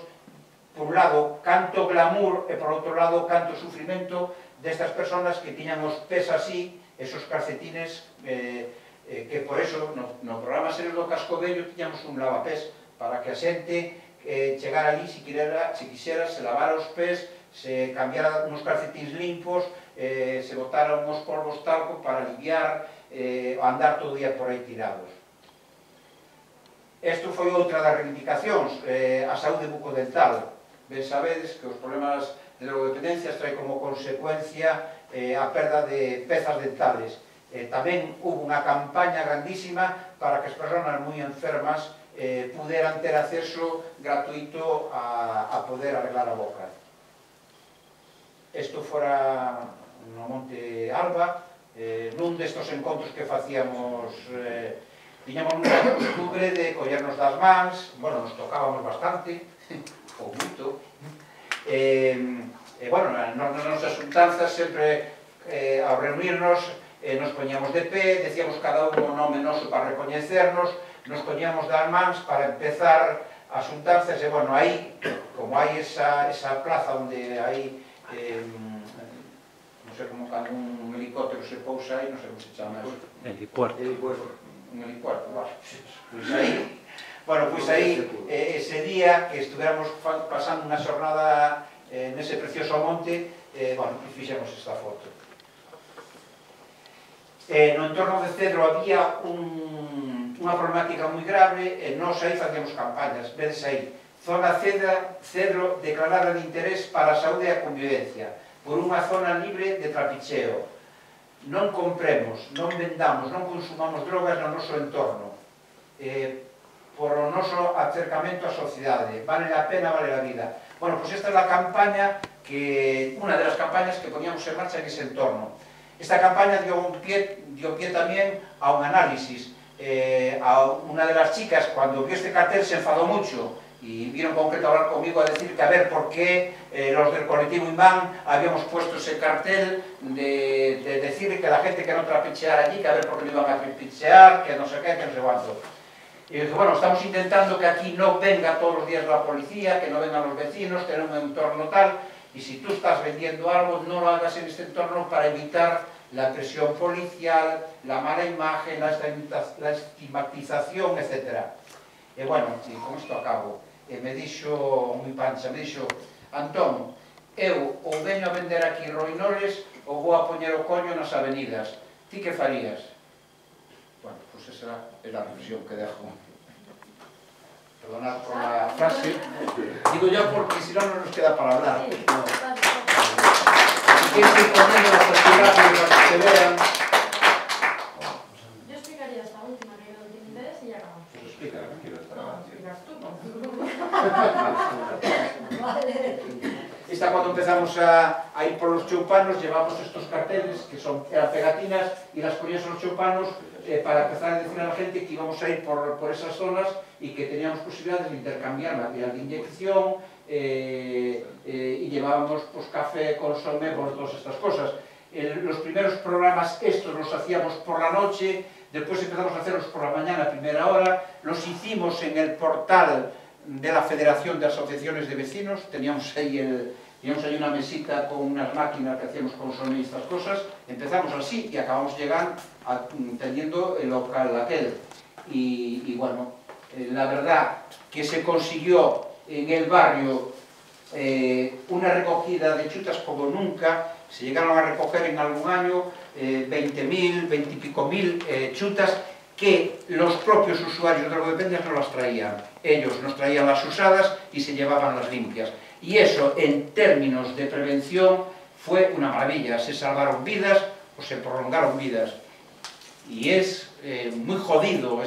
por un lado, canto glamour e por outro lado, canto sufrimento destas persoas que tiñan os pés así, esos calcetines, que por eso no programa Seres do Casco Vello tiñamos un lavapés para que a xente chegara allí, se quixera, se lavara os pés, se cambiara uns calcetins limpos, se botara uns polvos talco para aliviar andar todo o día por aí tirados. Isto foi outra das reivindicacións, a saúde bucodental. Ben sabedes que os problemas de drogodependencias trae como consecuencia a perda de pezas dentales. Tamén hubo unha campaña grandísima para que as persoas moi enfermas puderan ter acceso gratuito a poder arreglar a boca. Isto fora no Monte Alba, nun destos encontros que facíamos, tiñamos unha costumbre de collernos das mans, bueno, nos tocábamos bastante, ou moito, bueno, nas nosas xuntanzas sempre, ao reunirnos, nos poñíamos de pé, decíamos cada un o nome noso para recoñecernos, nos poñíamos das mans para empezar as xuntanzas, e bueno, aí, como hai esa plaza onde hai, non sei como cando un helicóptero se pousa aí, non sei como se chama eso. Helipuerto. Un helipuerto, pois aí, bueno, pois aí, ese día que estuveramos pasando unha xornada nese precioso monte, bueno, fixemos esta foto. No entorno de Cedro había unha problemática moi grave e nós aí facíamos campañas, vedes aí, zona Cedro declarada de interés para a saúde e a convivencia, por unha zona libre de trapicheo. Non compremos, non vendamos, non consumamos drogas no noso entorno, por o noso acercamento á sociedade, vale a pena, vale a vida. Bueno, pois esta é a campaña, unha das campañas que poníamos en marcha en ese entorno. Esta campaña dio pie también a un análisis. A una de las chicas, cuando vio este cartel, se enfadó mucho y vino en concreto a hablar conmigo a decir que a ver por qué los del colectivo Imán habíamos puesto ese cartel de decir que la gente que no trapicheara allí, que a ver por qué no iban a trapichear, que no sé qué, que no sé cuánto. Y dije, bueno, estamos intentando que aquí no venga todos los días la policía, que no vengan los vecinos, tener un entorno tal, y si tú estás vendiendo algo, no lo hagas en este entorno para evitar la presión policial, la mala imagen, la estigmatización, etc. E, bueno, e con isto acabo. Me dixo, moi pancha, me dixo, Antón, eu ou veño a vender aquí roinoles ou vou a poñer o coño nas avenidas. Ti que farías? Bueno, pues esa é a reflexión que dejo. Perdonad por la frase. Digo yo porque si no, no nos queda para hablar. Si quieres ir poniendo las actividades para que se vean. Yo explicaría esta última que no tiene interés y ya acabamos. Pues explica, no quiero estar No, hablando. explicas tú. Esta cuando empezamos a ir por los choupanos, llevamos estos carteles que eran pegatinas y las ponías en los choupanos para empezar a decir a la gente que íbamos a ir por esas zonas y que teníamos posibilidades de intercambiar material de inyección y llevábamos pues, café, consomé, por todas estas cosas. Los primeros programas estos los hacíamos por la noche, después empezamos a hacerlos por la mañana a primera hora, los hicimos en el portal de la Federación de Asociaciones de Vecinos, teníamos ahí una mesita con unas máquinas que hacíamos consomé y estas cosas, empezamos así y acabamos llegando teniendo el local aquel. Y bueno, la verdad que se consiguió en el barrio una recogida de chutas como nunca, se llegaron a recoger en algún año 20.000, 20 y pico mil chutas que los propios usuarios de drogodependencias no las traían. Ellos nos traían las usadas y se llevaban las limpias. Y eso, en términos de prevención, fue una maravilla. Se salvaron vidas o se prolongaron vidas. Y es muy jodido,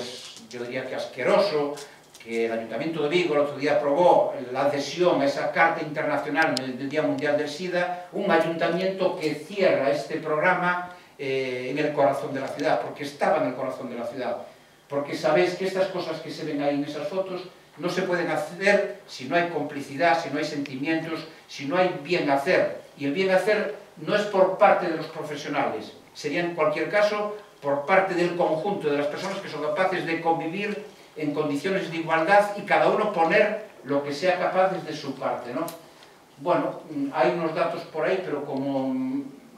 yo diría que asqueroso, que el Ayuntamiento de Vigo el otro día aprobó la adhesión a esa Carta Internacional del Día Mundial del SIDA, un ayuntamiento que cierra este programa en el corazón de la ciudad, porque estaba en el corazón de la ciudad. Porque sabéis que estas cosas que se ven ahí en esas fotos no se pueden hacer si no hay complicidad, si no hay sentimientos, si no hay bien hacer. Y el bien hacer no es por parte de los profesionales, sería en cualquier caso por parte del conjunto de las personas que son capaces de convivir en condiciones de igualdad y cada uno poner lo que sea capaz desde su parte, ¿no? Bueno, hay unos datos por ahí, pero como...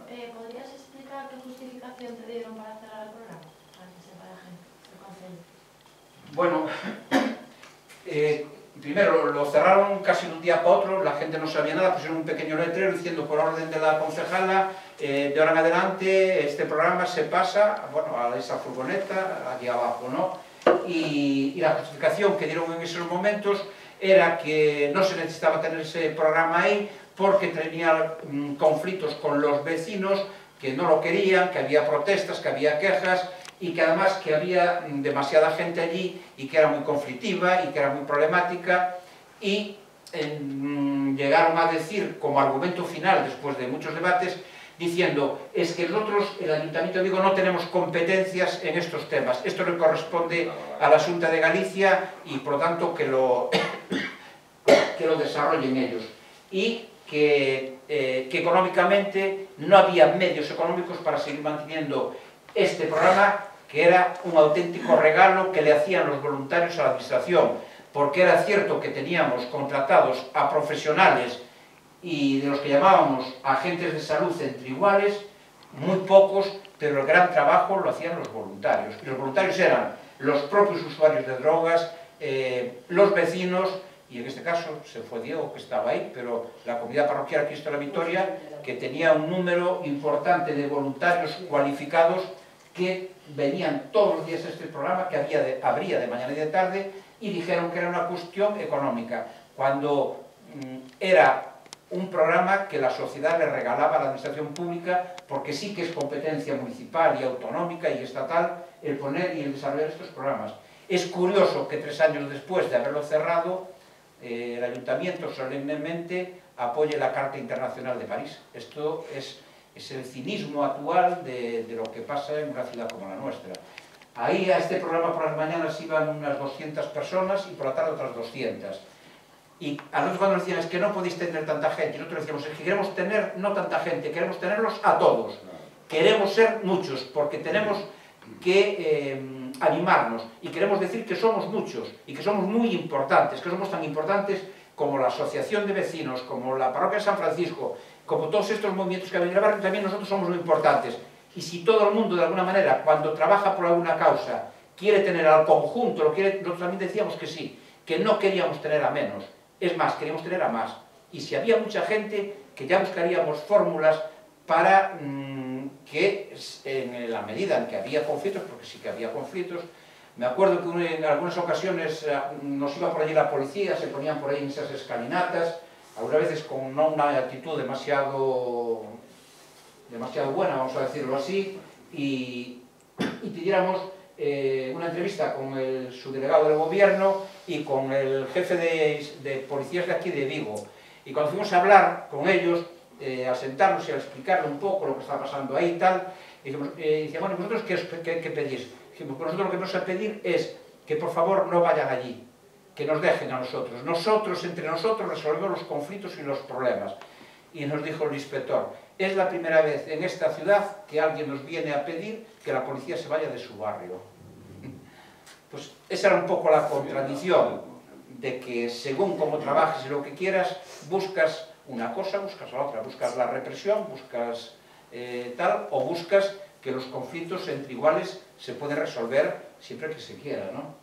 ¿Podrías explicar qué justificación te dieron para cerrar el programa? Para que sepa la gente, el consejo. Bueno, primero lo cerraron casi de un día para otro, la gente no sabía nada, pusieron un pequeño letrero diciendo por orden de la concejala, de ahora en adelante este programa se pasa, bueno, a esa furgoneta, aquí abajo, ¿no? Y la justificación que dieron en esos momentos era que no se necesitaba tener ese programa ahí porque tenía conflictos con los vecinos que no lo querían, que había protestas, que había quejas y que además que había demasiada gente allí y que era muy conflictiva y que era muy problemática y llegaron a decir como argumento final después de muchos debates diciendo, es que nosotros, el Ayuntamiento de Vigo, no tenemos competencias en estos temas. Esto le corresponde a la Xunta de Galicia y, por lo tanto, que lo desarrollen ellos. Y que económicamente no había medios económicos para seguir manteniendo este programa, que era un auténtico regalo que le hacían los voluntarios a la Administración, porque era cierto que teníamos contratados a profesionales y de los que llamábamos agentes de salud entre iguales, muy pocos, pero el gran trabajo lo hacían los voluntarios. Y los voluntarios eran los propios usuarios de drogas, los vecinos, y en este caso se fue Diego, que estaba ahí, pero la comunidad parroquial Cristo de la Victoria, que tenía un número importante de voluntarios cualificados que venían todos los días a este programa, que habría de mañana y de tarde, y dijeron que era una cuestión económica, cuando era un programa que la sociedad le regalaba a la administración pública, porque sí que es competencia municipal y autonómica y estatal el poner y el desarrollar estos programas. Es curioso que 3 años después de haberlo cerrado, el Ayuntamiento solemnemente apoye la Carta Internacional de París. Esto es es el cinismo actual de lo que pasa en una ciudad como la nuestra. Ahí a este programa por las mañanas iban unas 200 personas y por la tarde otras 200. Y a nosotros cuando nos decían, es que no podéis tener tanta gente, y nosotros decíamos, es que queremos tener no tanta gente, queremos tenerlos a todos. Queremos ser muchos, porque tenemos que animarnos, y queremos decir que somos muchos, y que somos muy importantes, que somos tan importantes como la Asociación de Vecinos, como la Parroquia de San Francisco, como todos estos movimientos que hay en el barrio, también nosotros somos muy importantes. Y si todo el mundo, de alguna manera, cuando trabaja por alguna causa, quiere tener al conjunto, nosotros también decíamos que sí, que no queríamos tener a menos, es más, queríamos tener a más. Y si había mucha gente, que ya buscaríamos fórmulas para que, en la medida en que había conflictos, porque sí que había conflictos, me acuerdo que en algunas ocasiones nos iba por allí la policía, se ponían por ahí en esas escalinatas, algunas veces con no una actitud demasiado buena, vamos a decirlo así, y pidiéramos una entrevista con el subdelegado del gobierno y con el jefe de policías de aquí de Vigo. Y cuando fuimos a hablar con ellos, a sentarnos y a explicarle un poco lo que estaba pasando ahí y tal, decíamos, bueno, ¿vosotros qué pedís? Dijimos, pues nosotros lo que vamos a pedir es que por favor no vayan allí, que nos dejen a nosotros. Nosotros, entre nosotros, resolvemos los conflictos y los problemas. Y nos dijo el inspector, es la primera vez en esta ciudad que alguien nos viene a pedir que la policía se vaya de su barrio. Pues esa era un poco la contradicción de que según cómo trabajes y lo que quieras, buscas una cosa, buscas la otra, buscas la represión, buscas tal, o buscas que los conflictos entre iguales se pueden resolver siempre que se quiera, ¿no?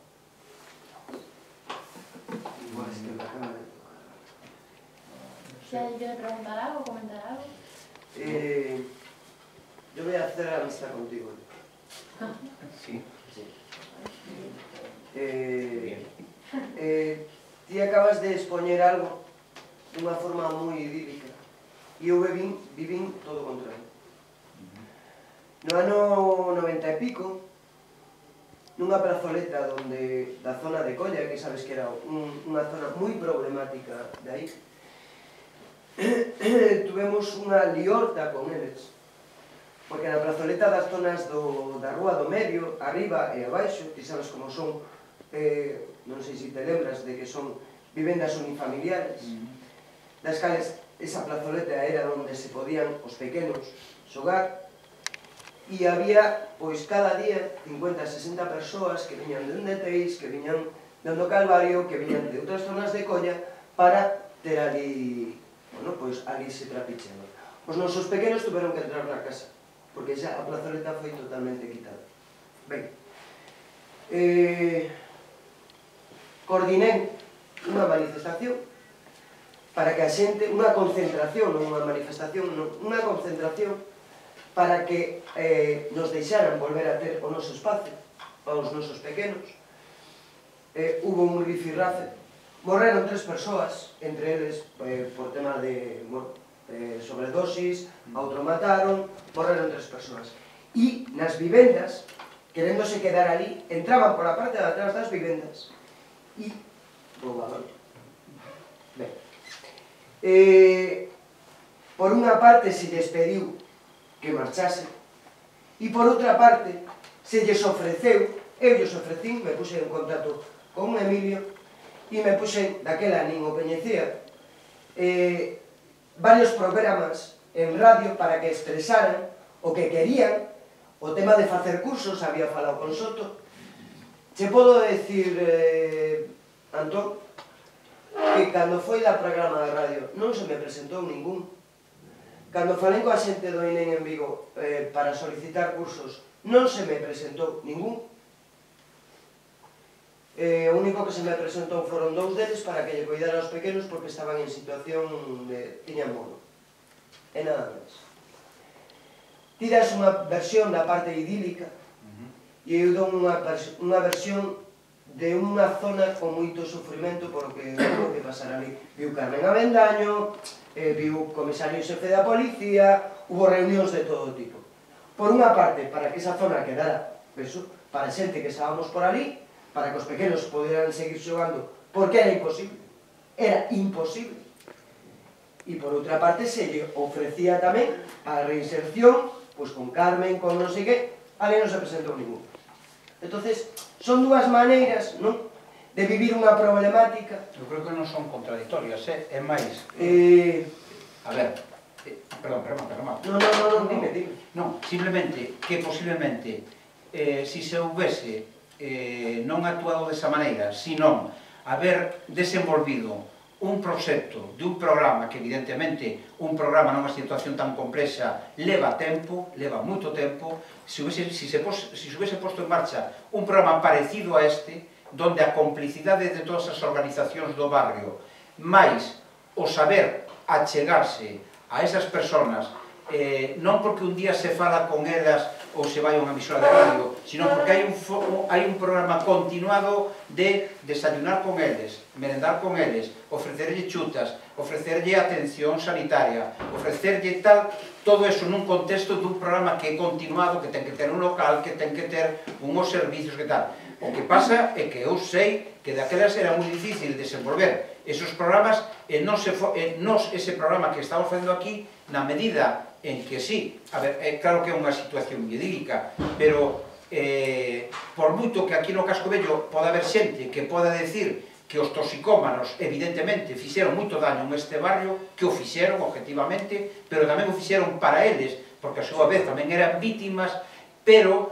Si alguien quiere preguntar algo, comentar algo. Yo voy a hacer amistad contigo. Sí. Ti acabas de expoñer algo dunha forma moi idílica e eu vivín todo o contrario. No ano 90 e pico, nunha plazoleta da zona de Colla, que sabes que era unha zona moi problemática de aí, tuvemos unha liorta con eles, porque na plazoleta das zonas da Rúa do Medio, arriba e abaixo, ti sabes como son, non sei se te lembras de que son vivendas unifamiliares, das cales esa plazoleta era onde se podían os pequenos xogar, e había, pois, cada día 50-60 persoas que viñan de Undeteis, que viñan de Ondo Calvario, que viñan de outras zonas de Colla, para ter ali, bueno, pois, ali se trapicheaba. Os nosos pequenos tuveron que entrar na casa, porque xa a plazoleta foi totalmente quitada. Ben, coordiné unha manifestación para que a xente, unha concentración, non unha manifestación, unha concentración para que nos deixaran volver a ter o noso espacio para os nosos pequenos. Hubo un rifirrafe, morreron 3 persoas, entre eles por tema de sobredosis, a outro mataron, morreron 3 persoas. E nas vivendas, queréndose quedar ali, entraban pola parte de atrás das vivendas e roubaban. Ben, por unha parte se lles pediu que marchase, e por outra parte se lles ofreceu, eu lles ofrecín, me puse en contacto con Emilio, e me puse, daquela nin o coñecía, varios programas en radio para que expresaran o que querían, o tema de facer cursos, había falado con Soto. Che podo decir, Antón, que cando foi da programa de radio non se me presentou ningún. Cando falei coa xente do INEM en Vigo para solicitar cursos, non se me presentou ningún. O único que se me presentou foron 2 deles para que lle cuidara aos pequenos porque estaban en situación de tiñan mono. E nada máis. Tiras unha versión da parte idílica e eu dou unha versión de unha zona con moito sufrimento por o que hubo que pasar ali. Viu Carmen Avendaño, viu o comisario xefe da policía, hubo reunións de todo tipo. Por unha parte, para que esa zona quedara para xente que estábamos por ali, para que os pequenos poderan seguir xogando, porque era imposible. Era imposible. E por outra parte se lle ofrecía tamén a reinserción, pois con Carmen, con non sei que, ali non se presentou ningún. Entonces, son dúas maneiras, non?, de vivir unha problemática. Eu creo que non son contradictorias, é máis... A ver, perdón, Non, dime. Non, simplemente que posiblemente si se houvese non actuado desa maneira, senón haber desenvolvido un proxecto de un programa que evidentemente un programa nunha situación tan complexa leva tempo, leva moito tempo, se se houvese posto en marcha un programa parecido a este, donde a complicidade de todas as organizacións do barrio, máis o saber achegarse a esas personas, non porque un día se fala con elas ou se vai a unha emisora de radio, sino porque hai un programa continuado de desayunar con eles, merendar con eles, ofrecerlle chutas, ofrecerlle atención sanitaria, ofrecerlle tal, todo eso nun contexto dun programa que é continuado, que ten que ter un local, que ten que ter unhos servicios, que tal. O que pasa é que eu sei que daquelas era moi difícil desenvolver esos programas e ese programa que estamos facendo aquí, na medida en que sí, a ver, é claro que é unha situación idílica, pero por moito que aquí no Casco Vello pode haber xente que poda decir que os toxicómanos evidentemente fixeron moito daño neste barrio, que o fixeron objetivamente, pero tamén o fixeron para eles, porque a súa vez tamén eran vítimas, pero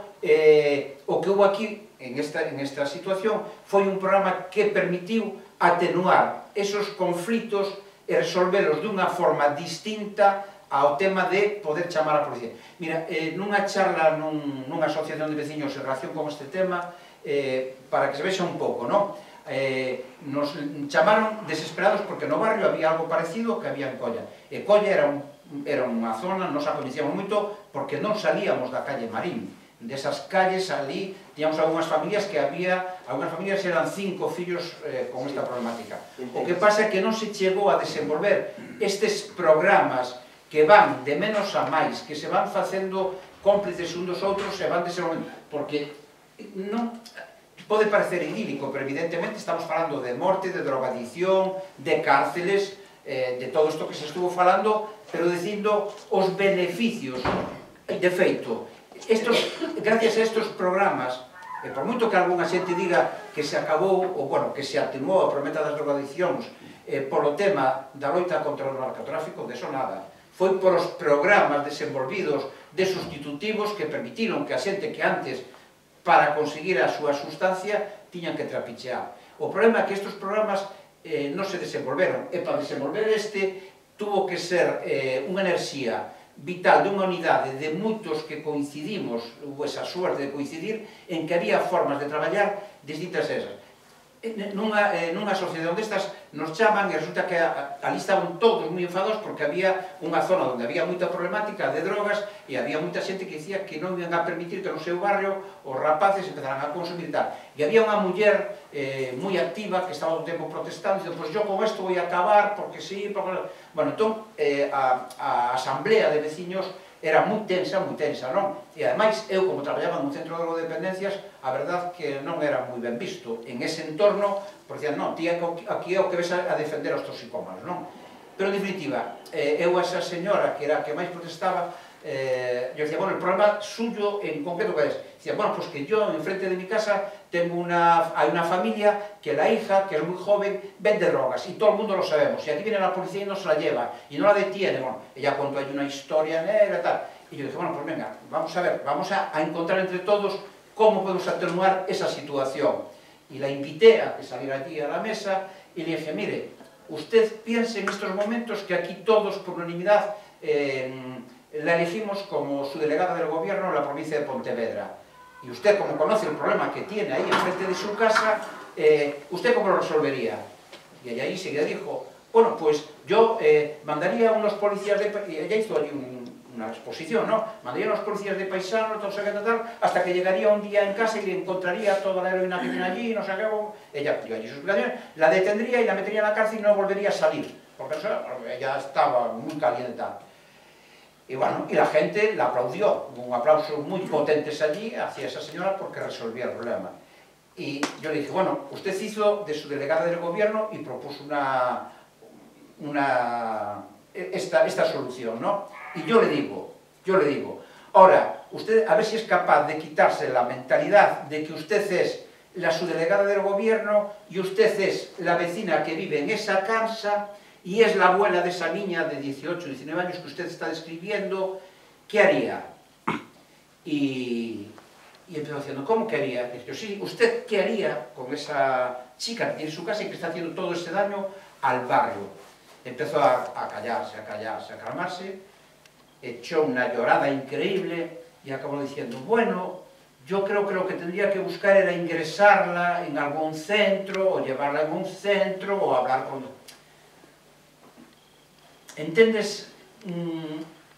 o que houve aquí en esta situación foi un programa que permitiu atenuar esos conflitos e resolvelos dunha forma distinta ao tema de poder chamar a policía. Mira, nunha charla nunha asociación de veciños en relación con este tema, para que se vexa un pouco, non? Nos chamaron desesperados porque no barrio había algo parecido que había en Colla. E Colla era unha zona, nos a coñecíamos moito, porque non salíamos da calle Marín. Desas calles ali, tíamos algunhas familias que había, algunhas familias eran 5 fillos con esta problemática. O que pasa é que non se chegou a desenvolver estes programas que van de menos a máis, que se van facendo cómplices un dos outros e van desenvolvendo, porque non pode parecer idílico, pero evidentemente estamos falando de morte, de drogadicción, de cárceles, de todo isto que se estuvo falando, pero dicindo os beneficios. De feito, gracias a estos programas, e por moito que algunha xente diga que se acabou, ou bueno, que se atenuou a prometa das drogadiccións polo tema da loita contra o narcotráfico, de eso nada. Foi por os programas desenvolvidos de sustitutivos que permitiron que a xente que antes, para conseguir a súa sustancia, tiñan que trapichear. O problema é que estes programas non se desenvolveron, e para desenvolver tuvo que ser unha enerxía vital de unha unidade de moitos que coincidimos, ou esa suerte de coincidir, en que había formas de traballar distintas a esas. Nunha asociación destas nos chaman e resulta que ali estaban todos moi enfados porque había unha zona onde había moita problemática de drogas e había moita xente que dicía que non iban a permitir que no seu barrio os rapaces empezaran a consumir tal. E había unha muller moi activa que estaba todo o tempo protestando e dicindo, pois yo con isto voy a acabar porque sí, porque... Bueno, entón, a asamblea de veciños era moi tensa, non? E ademais, eu como traballaba nun centro de drogodependencias, a verdad que non era moi ben visto en ese entorno, porque dicían, non, ti aquí é o que ves a defender os toxicómanos, non? Pero en definitiva, eu a esa señora que era a que máis protestaba, yo decía, bueno, el problema suyo en concreto que es, decía, bueno, pues que yo enfrente de mi casa hay una familia que la hija, que es muy joven, vende drogas y todo el mundo lo sabemos, y aquí viene la policía y nos la lleva y no la detiene, bueno, ella cuando hay una historia negra y tal, y yo dije, bueno, pues venga, vamos a ver, vamos a encontrar entre todos cómo podemos atenuar esa situación, y la invité a que saliera allí a la mesa y le dije, mire, usted piense en estos momentos que aquí todos por unanimidad la elegimos como su delegada del gobierno en la provincia de Pontevedra. Y usted, como conoce el problema que tiene ahí enfrente de su casa, ¿usted cómo lo resolvería? Y ella ahí seguida dijo, bueno, pues yo mandaría unos policías de... Y ella hizo allí una exposición, ¿no? Mandaría unos policías de paisano, todo tal, hasta que llegaría un día en casa y le encontraría toda la heroína que tiene allí, no sé qué, ella dio allí sus explicaciones, la detendría y la metería en la cárcel y no volvería a salir, porque ella estaba muy caliente. Y bueno, y la gente la aplaudió, un aplauso muy potentes allí hacia esa señora porque resolvía el problema. Y yo le dije, bueno, usted hizo de su delegada del gobierno y propuso esta solución, ¿no? Y yo le digo, ahora, usted a ver si es capaz de quitarse la mentalidad de que usted es la subdelegada del gobierno y usted es la vecina que vive en esa casa y es la abuela de esa niña de 18, 19 años que usted está describiendo. ¿Qué haría? Y empezó diciendo, ¿cómo que haría? Dice, sí, ¿usted qué haría con esa chica que tiene su casa y que está haciendo todo ese daño al barrio? Empezó a callarse, a calmarse, echó una llorada increíble y acabó diciendo, bueno, yo creo que lo que tendría que buscar era ingresarla en algún centro, o llevarla en un centro, o hablar con... Entendes?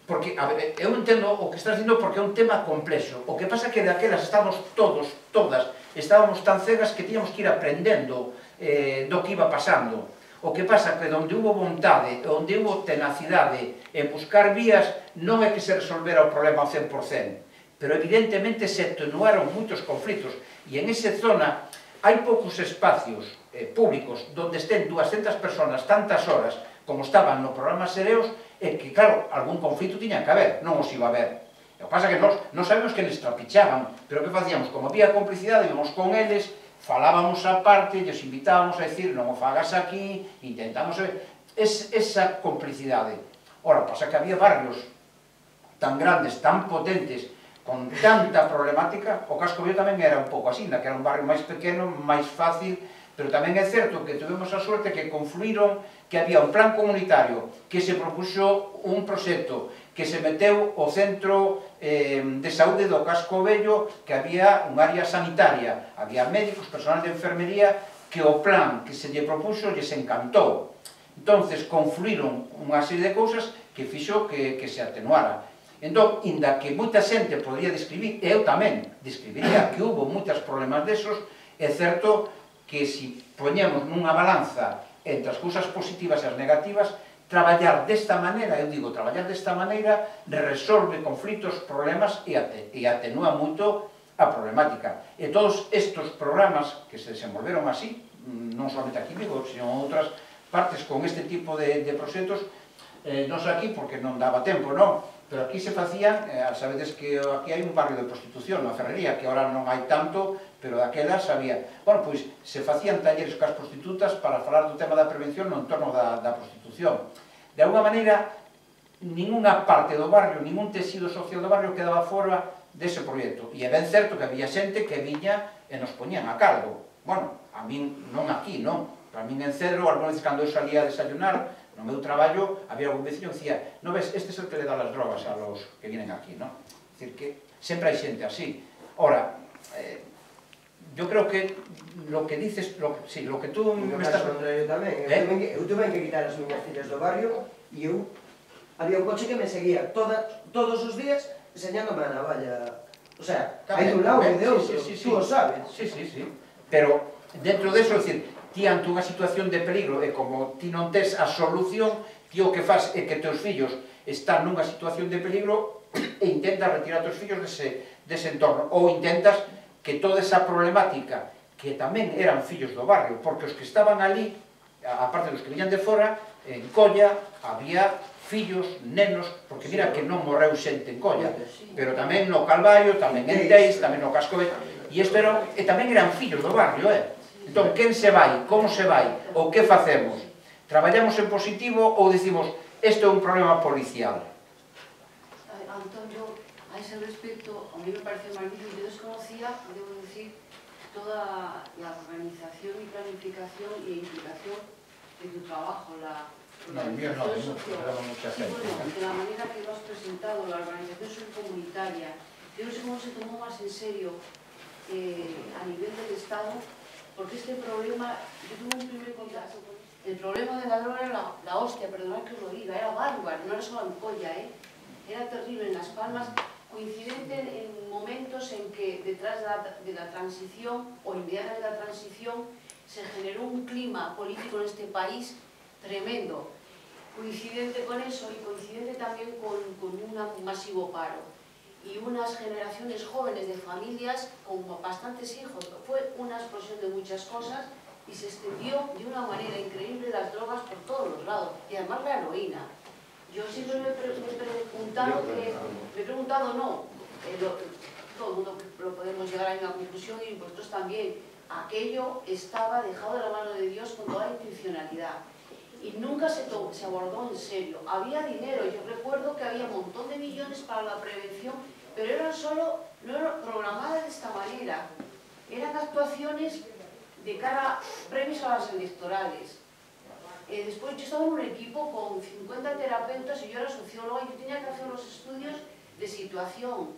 Porque, a ver, eu entendo o que estás dicindo porque é un tema complexo. O que pasa é que daquelas estábamos todas, estábamos tan cegas que tíamos que ir aprendendo do que iba pasando. O que pasa é que onde hubo vontade, onde hubo tenacidade en buscar vías, non é que se resolvera o problema ao 100%, pero evidentemente se atenuaron moitos conflitos, e en esa zona hai poucos espacios públicos onde estén 200 personas tantas horas como estaban no programa Sereos, é que, claro, algún conflito tiña que haber, non os iba a haber. O que pasa é que non sabemos que les trapichaban, pero que facíamos? Como había complicidade, íbamos con eles, falábamos aparte, lles invitábamos a decir, non o fagas aquí, intentamos esa complicidade. Ora, pasa que había barrios tan grandes, tan potentes, con tanta problemática, o Casco Bello tamén era un pouco así, que era un barrio máis pequeno, máis fácil, pero tamén é certo que tuvemos a suerte que confluíron que había un plan comunitario, que se propuxo un proxecto, que se meteu o centro de saúde do Casco Bello, que había un área sanitaria, había médicos, personal de enfermería, que o plan que se lle propuxo lles encantou. Entonces, confluíron unha serie de cousas que fixo que se atenuara. Entón, inda que moita xente podría describir, eu tamén describiría que hubo moitos problemas desos, é certo que se poñemos nunha balanza entre as cousas positivas e as negativas, traballar desta maneira, eu digo, traballar desta maneira resolve conflitos, problemas e atenúa moito a problemática. E todos estes programas que se desenvolveron así, non solamente aquí en Vigo, sino en outras partes con este tipo de proxectos, non só aquí porque non daba tempo, non? Pero aquí se facían, sabedes que aquí hai un barrio de prostitución, na Ferrería, que agora non hai tanto, pero daquelas había. Bueno, pois se facían talleres cas prostitutas para falar do tema da prevención no entorno da prostitución. De alguna maneira, ninguna parte do barrio, ningún tecido social do barrio quedaba fora dese proxecto. E é ben certo que había xente que viña e nos poñían a cargo. Bueno, a min non aquí, non. Para min en Cedro, algunha vez cando eu salía a desayunar, no meu traballo, había algún vecino que dicía, non ves, este é o que le dá as drogas a los que vienen aquí, non? É dicir, que sempre hai xente así. Ora, yo creo que lo que dices, lo que tú me estás... Eu tuve que quitar as miñas fillas do barrio e eu había un coche que me seguía todos os días enseñándome a navalla. O sea, hai dun lado e de outro, tú o sabes. Sí. Pero dentro de eso, é dicir, ti ante unha situación de peligro e como ti non tes a solución, ti o que faz é que teus fillos están nunha situación de peligro e intentas retirar teus fillos dese entorno, ou intentas que toda esa problemática, que tamén eran fillos do barrio, porque os que estaban ali, aparte dos que viñan de fora, en Colla había fillos, nenos, porque mira que non morreu xente en Colla, pero tamén no Calvario, tamén en Teis, tamén no Casco Bello, e tamén eran fillos do barrio, Entón, quen se vai, como se vai, ou que facemos? Traballamos en positivo ou decimos, isto é un problema policial? Antonio, a ese respecto, a mí me parece magnífico. Yo desconocía, debo decir, toda la organización y planificación y implicación de tu trabajo, No, el mío no, mucha gente. Bueno, de la manera que lo has presentado, la organización subcomunitaria, yo no sé cómo se tomó más en serio a nivel del Estado, porque este problema, yo tuve un primer contacto con el problema de la droga, era la hostia, perdonad que os lo diga, era bárbaro, no era solo en Colla, era terrible en Las Palmas, coincidente en momentos en que detrás de la transición o inmediatamente de la transición se generó un clima político en este país tremendo, coincidente con eso y coincidente también con un masivo paro y unas generaciones jóvenes de familias con bastantes hijos. Fue una explosión de muchas cosas y se extendió de una manera increíble las drogas por todos los lados y además la heroína. Yo siempre me he preguntado todo el mundo lo podemos llegar a una conclusión y vosotros también, aquello estaba dejado de la mano de Dios con toda la intencionalidad y nunca se abordó en serio. Había dinero, yo recuerdo que había un montón de millones para la prevención, pero no eran programadas de esta manera, eran actuaciones de cara previos a las electorales. Después yo estaba en un equipo con 50 terapeutas y yo era socióloga y yo tenía que hacer los estudios de situación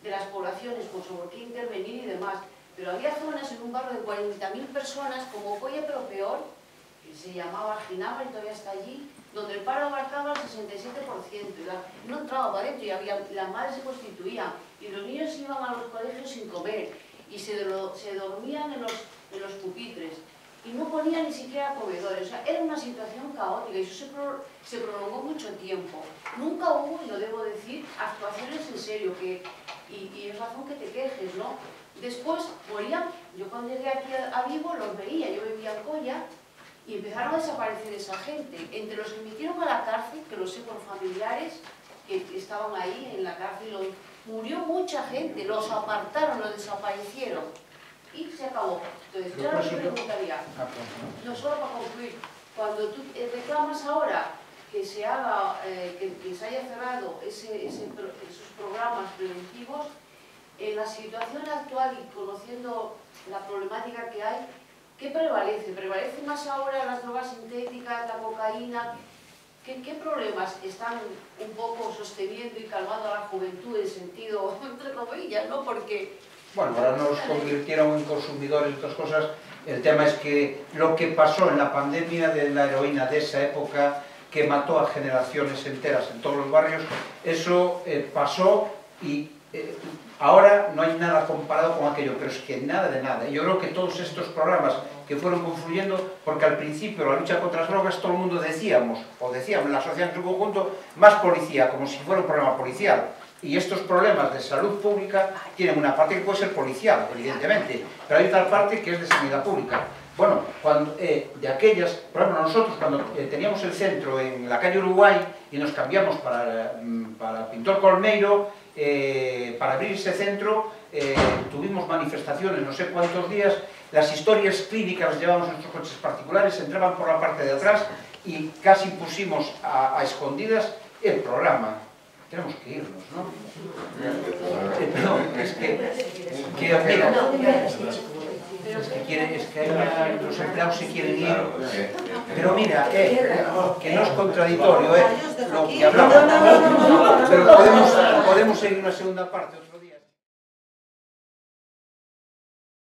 de las poblaciones, pues sobre qué intervenir y demás. Pero había zonas en un barrio de 40.000 personas, como Coya, pero peor, que se llamaba Ginebra y todavía está allí, donde el paro abarcaba el 67%. Y no entraba para adentro y las madres se constituían y los niños iban a los colegios sin comer y se dormían en los pupitres. Y no ponía ni siquiera comedores, o sea, era una situación caótica y eso se prolongó mucho tiempo. Nunca hubo, y lo debo decir, actuaciones en serio, y es razón que te quejes, ¿no? Después morían, yo cuando llegué aquí a Vigo los veía, yo vivía en Coya, y empezaron a desaparecer esa gente. Entre los que metieron a la cárcel, que lo sé por familiares que estaban ahí en la cárcel, murió mucha gente, los apartaron, los desaparecieron. Y se acabó. Entonces, yo ahora te preguntaría, no solo para concluir, cuando tú reclamas ahora que se haga, que se haya cerrado esos programas preventivos, en la situación actual y conociendo la problemática que hay, ¿qué prevalece? ¿Prevalece más ahora las drogas sintéticas, la cocaína? ¿Qué problemas están un poco sosteniendo y calmando a la juventud en sentido, entre comillas, ¿no? Porque bueno, ahora nos convirtieron en consumidores de otras cosas. El tema es que lo que pasó en la pandemia de la heroína de esa época, que mató a generaciones enteras en todos los barrios, eso pasó y ahora no hay nada comparado con aquello, pero es que nada de nada. Yo creo que todos estos programas que fueron confluyendo, porque al principio la lucha contra las drogas todo el mundo decíamos la sociedad en su conjunto, más policía, como si fuera un problema policial. Y estos problemas de salud pública tienen una parte que puede ser policial, evidentemente, pero hay otra parte que es de sanidad pública. Bueno, de aquellas, por ejemplo, nosotros cuando teníamos el centro en la calle Uruguay y nos cambiamos para Pintor Colmeiro, para abrir ese centro, tuvimos manifestaciones no sé cuántos días, las historias clínicas las llevábamos en nuestros coches particulares, entraban por la parte de atrás y casi pusimos a escondidas el programa. Tenemos que irnos, ¿no? No, es que mira, es que los empleados se quieren ir, pero mira, que no es contradictorio, lo que hablamos, pero podemos seguir una segunda parte.